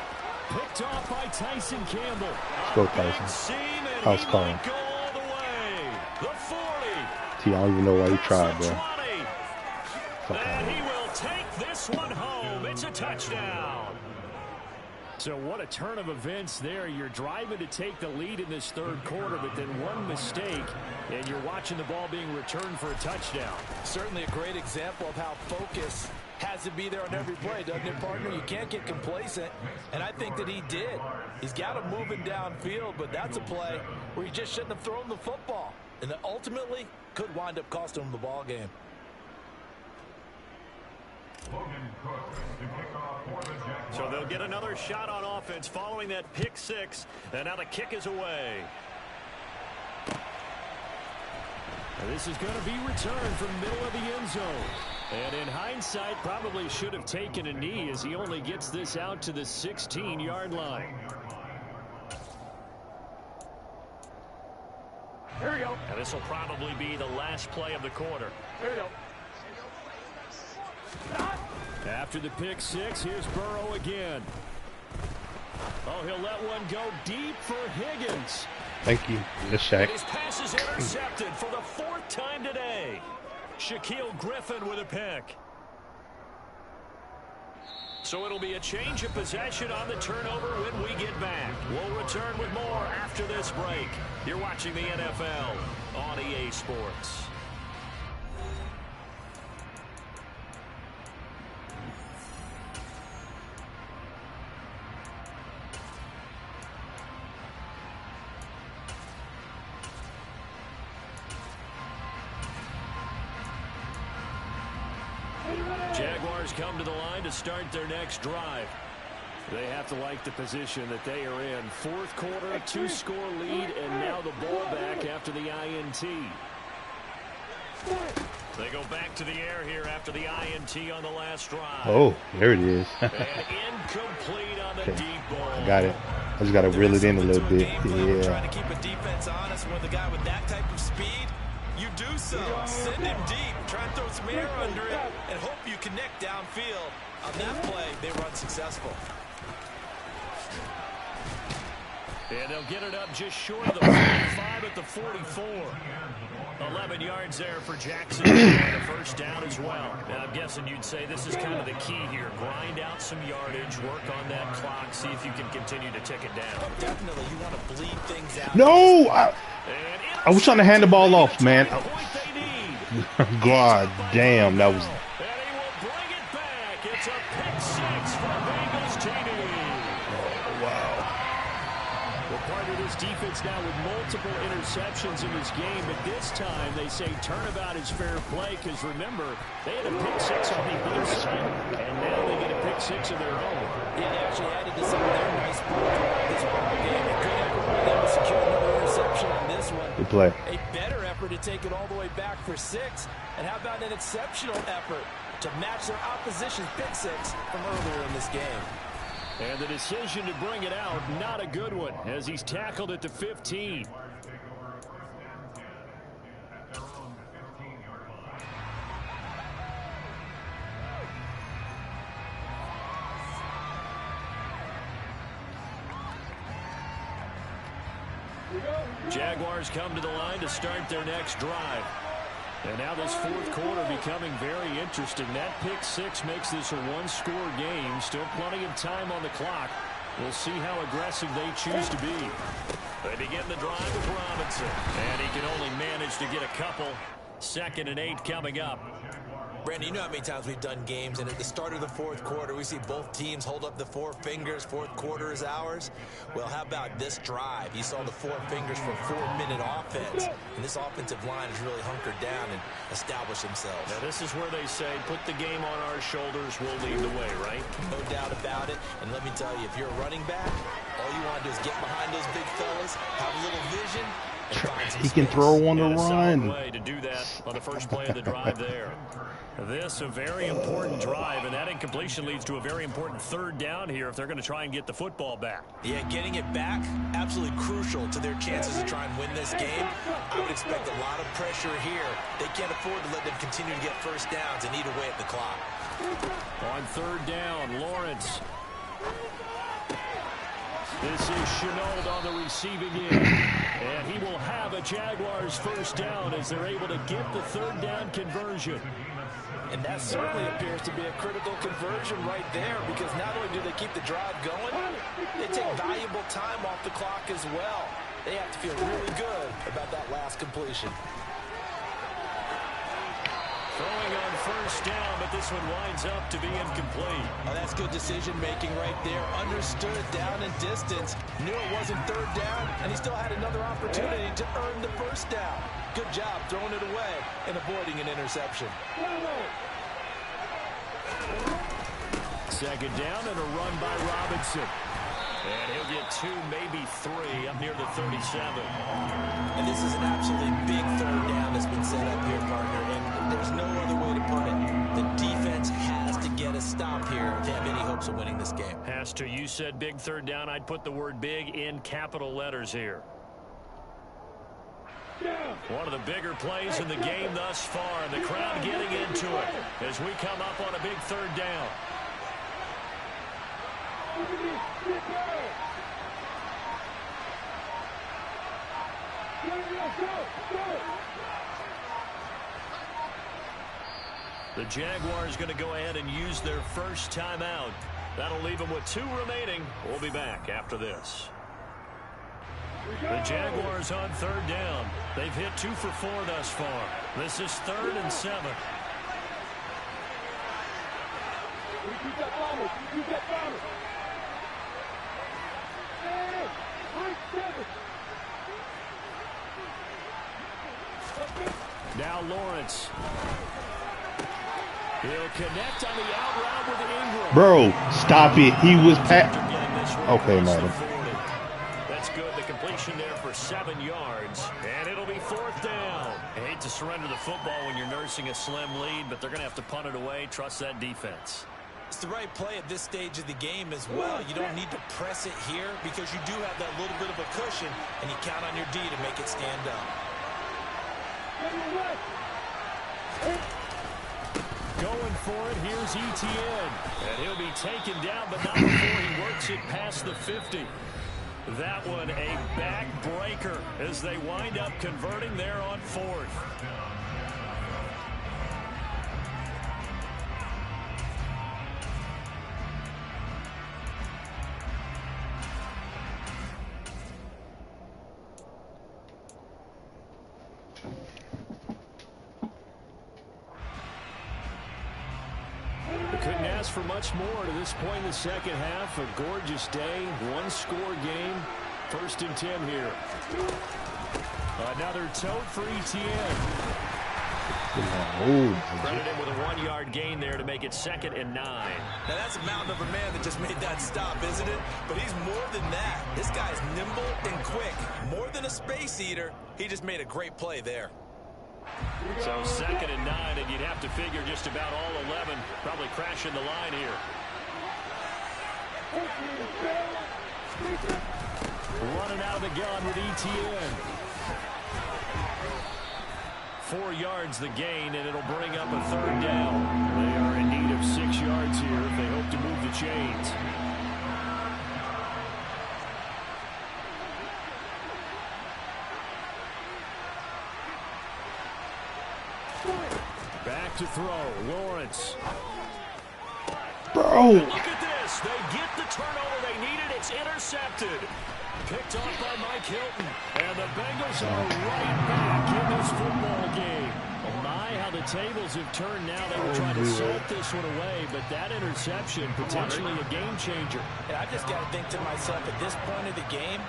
Picked off by Tyson Campbell. Let's go, Tyson. House call. Go all the way. The 40. T, I don't even know why he tried, bro. And he will take this one home. It's a touchdown. So what a turn of events there. You're driving to take the lead in this third quarter, but then one mistake, and you're watching the ball being returned for a touchdown. Certainly a great example of how focus has to be there on every play, doesn't it, partner? You can't get complacent, and I think that he did. He's got him moving downfield, but that's a play where he just shouldn't have thrown the football, and that ultimately could wind up costing him the ball game. So they'll get another shot on offense following that pick 6, and now the kick is away. And this is going to be returned from middle of the end zone. And in hindsight, probably should have taken a knee as he only gets this out to the 16-yard line. Here we go. And this will probably be the last play of the quarter. Here we go. After the pick 6, here's Burrow again. Oh, he'll let one go deep for Higgins. Thank you. Good shot. His pass is intercepted for the 4th time today. Shaquille Griffin with a pick. So it'll be a change of possession on the turnover when we get back. We'll return with more after this break. You're watching the NFL on EA Sports. Jaguars come to the line to start their next drive. They have to like the position that they are in. 4th quarter, 2-score lead, and now the ball back after the INT. They go back to the air here after the INT on the last drive. Oh, there it is. And incomplete on the deep ball. I got it. I just got to reel it in a little bit. Yeah. Trying to keep a defense honest with a guy with that type of speed. You do so. Send him deep. Try and throw some air under it and hope you connect downfield. On that play, they run successful. And they'll get it up just short of the 45 at the 44. 11 yards there for Jackson. And a first down as well. Now, I'm guessing you'd say this is kind of the key here. Grind out some yardage, work on that clock, see if you can continue to tick it down. Oh, definitely. You want to bleed things out. No! I was trying to hand the ball off, man. God damn, that was... And he will bring it back. It's a pick 6 for Bengals TD. Oh, wow. Well, part of this defense now with multiple interceptions in this game, but this time they say turnabout is fair play because, remember, they had a pick six on the other side, and now they get a pick six of their own. Yeah, they actually added to some of their nice play this ball game. A good effort by them to secure another interception on this one. Good play. A better effort to take it all the way back for 6. And how about an exceptional effort to match their opposition's pick six from earlier in this game? And the decision to bring it out, not a good one, as he's tackled at the 15. Jaguars come to the line to start their next drive. And now this fourth quarter becoming very interesting. That pick six makes this a one-score game. Still plenty of time on the clock. We'll see how aggressive they choose to be. They begin the drive with Robinson. And he can only manage to get a couple. 2nd and 8 coming up. Brandon, you know how many times we've done games, and at the start of the fourth quarter, we see both teams hold up the 4 fingers. Fourth quarter is ours. Well, how about this drive? You saw the 4 fingers for a 4-minute offense, and this offensive line has really hunkered down and established themselves. Now, this is where they say, put the game on our shoulders, we'll lead the way, right? No doubt about it, and let me tell you, if you're a running back, all you want to do is get behind those big fellas, have a little vision, and find some He can throw on the run. Way to do that on the first play of the drive there. This a very important drive, and that incompletion leads to a very important 3rd down here if they're going to try and get the football back. Yeah, getting it back, absolutely crucial to their chances to try and win this game. I would expect a lot of pressure here. They can't afford to let them continue to get first downs and eat away at the clock. On 3rd down, Lawrence. This is Chenault on the receiving end. And he will have a Jaguars first down as they're able to get the 3rd down conversion. And that certainly appears to be a critical conversion right there, because not only do they keep the drive going, they take valuable time off the clock as well. They have to feel really good about that last completion. Throwing on first down, but this one winds up to be incomplete. Oh, that's good decision-making right there. Understood down and distance. Knew it wasn't 3rd down, and he still had another opportunity to earn the first down. Good job throwing it away and avoiding an interception. 2nd down and a run by Robinson. And he'll get 2, maybe 3 up near the 37. And this is an absolutely big 3rd down that's been set up here, partner. And there's no other way to put it. The defense has to get a stop here to have any hopes of winning this game. Has to. You said big 3rd down. I'd put the word big in capital letters here. One of the bigger plays in the game thus far. The crowd getting into it as we come up on a big 3rd down. The Jaguars going to go ahead and use their first timeout. That'll leave them with 2 remaining. We'll be back after this. The Jaguars on 3rd down. They've hit 2 for 4 thus far. This is 3rd and 7. Now Lawrence. He'll connect on the out route with Ingram. Bro, stop it. He was okay, Madden. That's good. The completion there for 7 yards. And it'll be 4th down. I hate to surrender the football when you're nursing a slim lead, but they're going to have to punt it away. Trust that defense. It's the right play at this stage of the game as well. You don't need to press it here because you do have that little bit of a cushion, and you count on your D to make it stand up. Going for it, here's Etienne. And he'll be taken down, but not before he works it past the 50. That one a backbreaker as they wind up converting there on 4th. Couldn't ask for much more to this point in the second half. A gorgeous day, 1-score game. First and 10 here. Another tote for ETN. Credit him with a 1-yard gain there to make it 2nd and 9. Now that's a mountain of a man that just made that stop, isn't it? But he's more than that. This guy's nimble and quick. More than a space eater. He just made a great play there. So 2nd and 9, and you'd have to figure just about all 11 probably crashing the line here. Running out of the gun with ETN. 4 yards the gain, and it'll bring up a 3rd down. They are in need of 6 yards here if they hope to move the chains. Back to throw. Lawrence. Bro. Look at this. They get the turnover they needed. It's intercepted. Picked off by Mike Hilton. And the Bengals are right back in this football game. Oh my, how the tables have turned now. They were trying to salt this one away, but that interception, potentially a game changer. And I just got to think to myself, at this point of the game,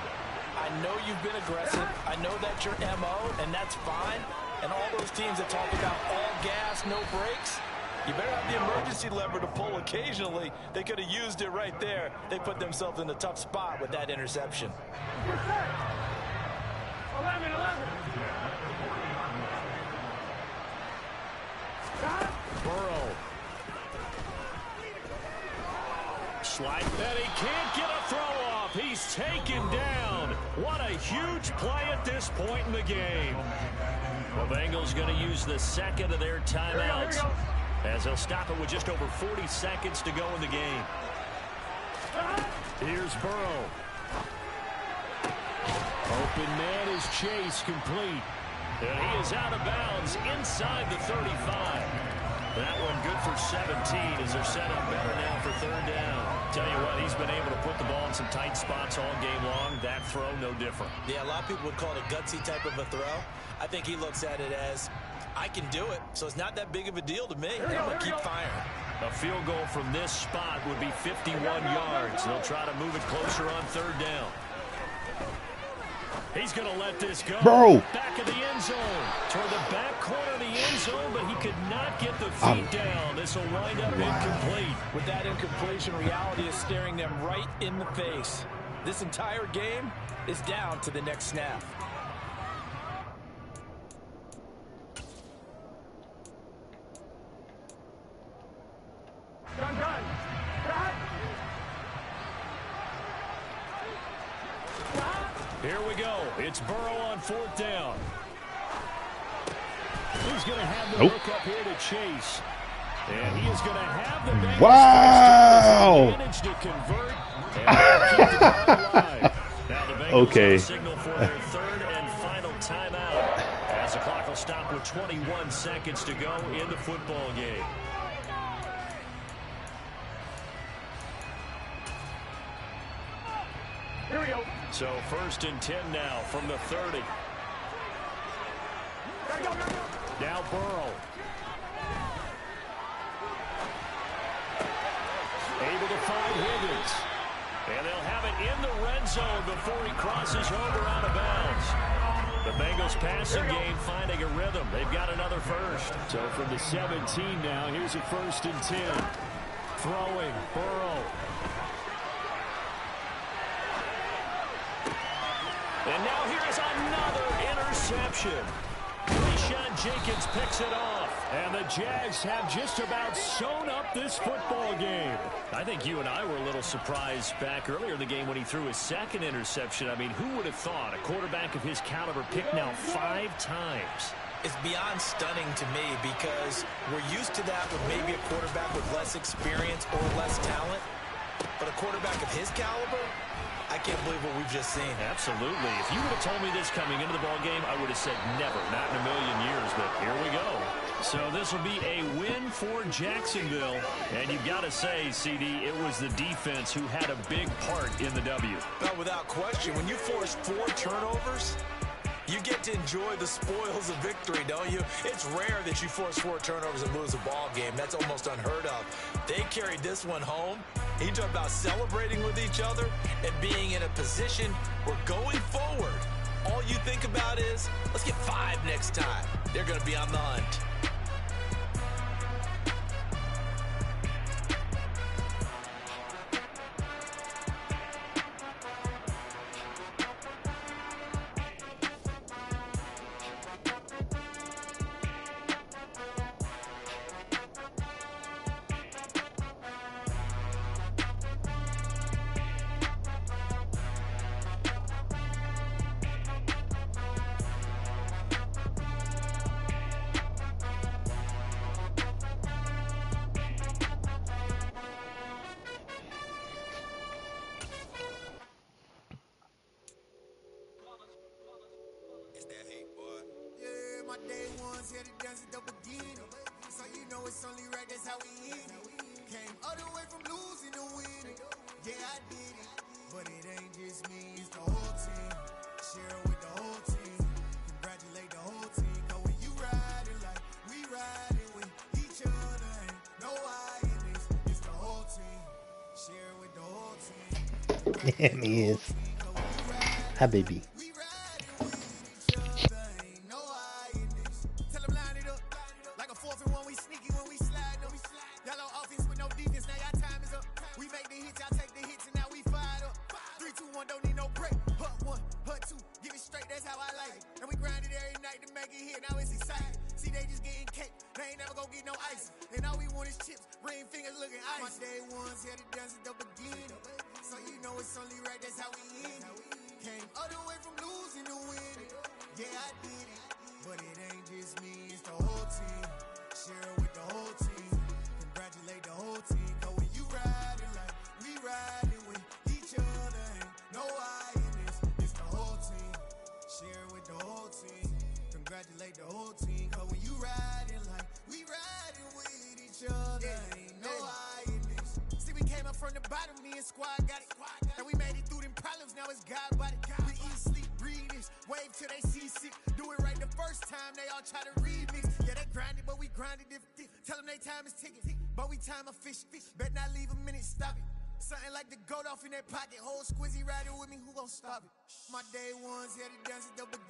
I know you've been aggressive. I know that's your MO, and that's fine. And all those teams that talk about all gas, no brakes, you better have the emergency lever to pull occasionally. They could have used it right there. They put themselves in a tough spot with that interception. 11. Burrow. Slide. And he can't get a throw off. He's taken down. What a huge play at this point in the game. The Bengals going to use the 2nd of their timeouts as they'll stop it with just over 40 seconds to go in the game. Here's Burrow. Open man is Chase, complete. And he is out of bounds inside the 35. That one good for 17 as they're set up better now for 3rd down. Tell you what, he's been able to put the ball in some tight spots all game long. That throw, no different. Yeah, a lot of people would call it a gutsy type of a throw. I think he looks at it as, I can do it, so it's not that big of a deal to me. I'm going to keep firing. A field goal from this spot would be 51 yards. They'll try to move it closer on 3rd down. He's going to let this go. Bro. Back of the end zone. Toward the back corner of the end zone, but he could not get the feet down. This will wind up incomplete. With that incompletion, reality is staring them right in the face. This entire game is down to the next snap. Done. Here we go. It's Burrow on 4th down. He's going to have the look up here to Chase. And he is going to have the wow. advantage to convert and keep the ball alive. Now the Bengals signal for their 3rd and final timeout as the clock will stop with 21 seconds to go in the football game. Here we go. So 1st and 10 now from the 30. Now Burrow. Able to find Higgins. And they'll have it in the red zone before he crosses over out of bounds. The Bengals passing game finding a rhythm. They've got another first. So from the 17 now, here's a 1st and 10. Throwing, Burrow. And now here's another interception. Rashawn Jenkins picks it off. And the Jags have just about sewn up this football game. I think you and I were a little surprised back earlier in the game when he threw his 2nd interception. I mean, who would have thought a quarterback of his caliber picked now 5 times? It's beyond stunning to me because we're used to that with maybe a quarterback with less experience or less talent. But a quarterback of his caliber, I can't believe what we've just seen. Absolutely. If you would have told me this coming into the ball game, I would have said never, not in a million years, but here we go. So this will be a win for Jacksonville. And you've got to say, CD, it was the defense who had a big part in the W. No, without question. When you force 4 turnovers, you get to enjoy the spoils of victory, don't you? It's rare that you force 4 turnovers and lose a ball game. That's almost unheard of. They carried this one home. You talk about celebrating with each other and being in a position where going forward, all you think about is, let's get 5 next time. They're going to be on the hunt. Yeah, he is. Hi, baby. Something like the goat off in that pocket. Whole squizzy riding with me, who gon' stop it? My day ones here to dance at the beginning.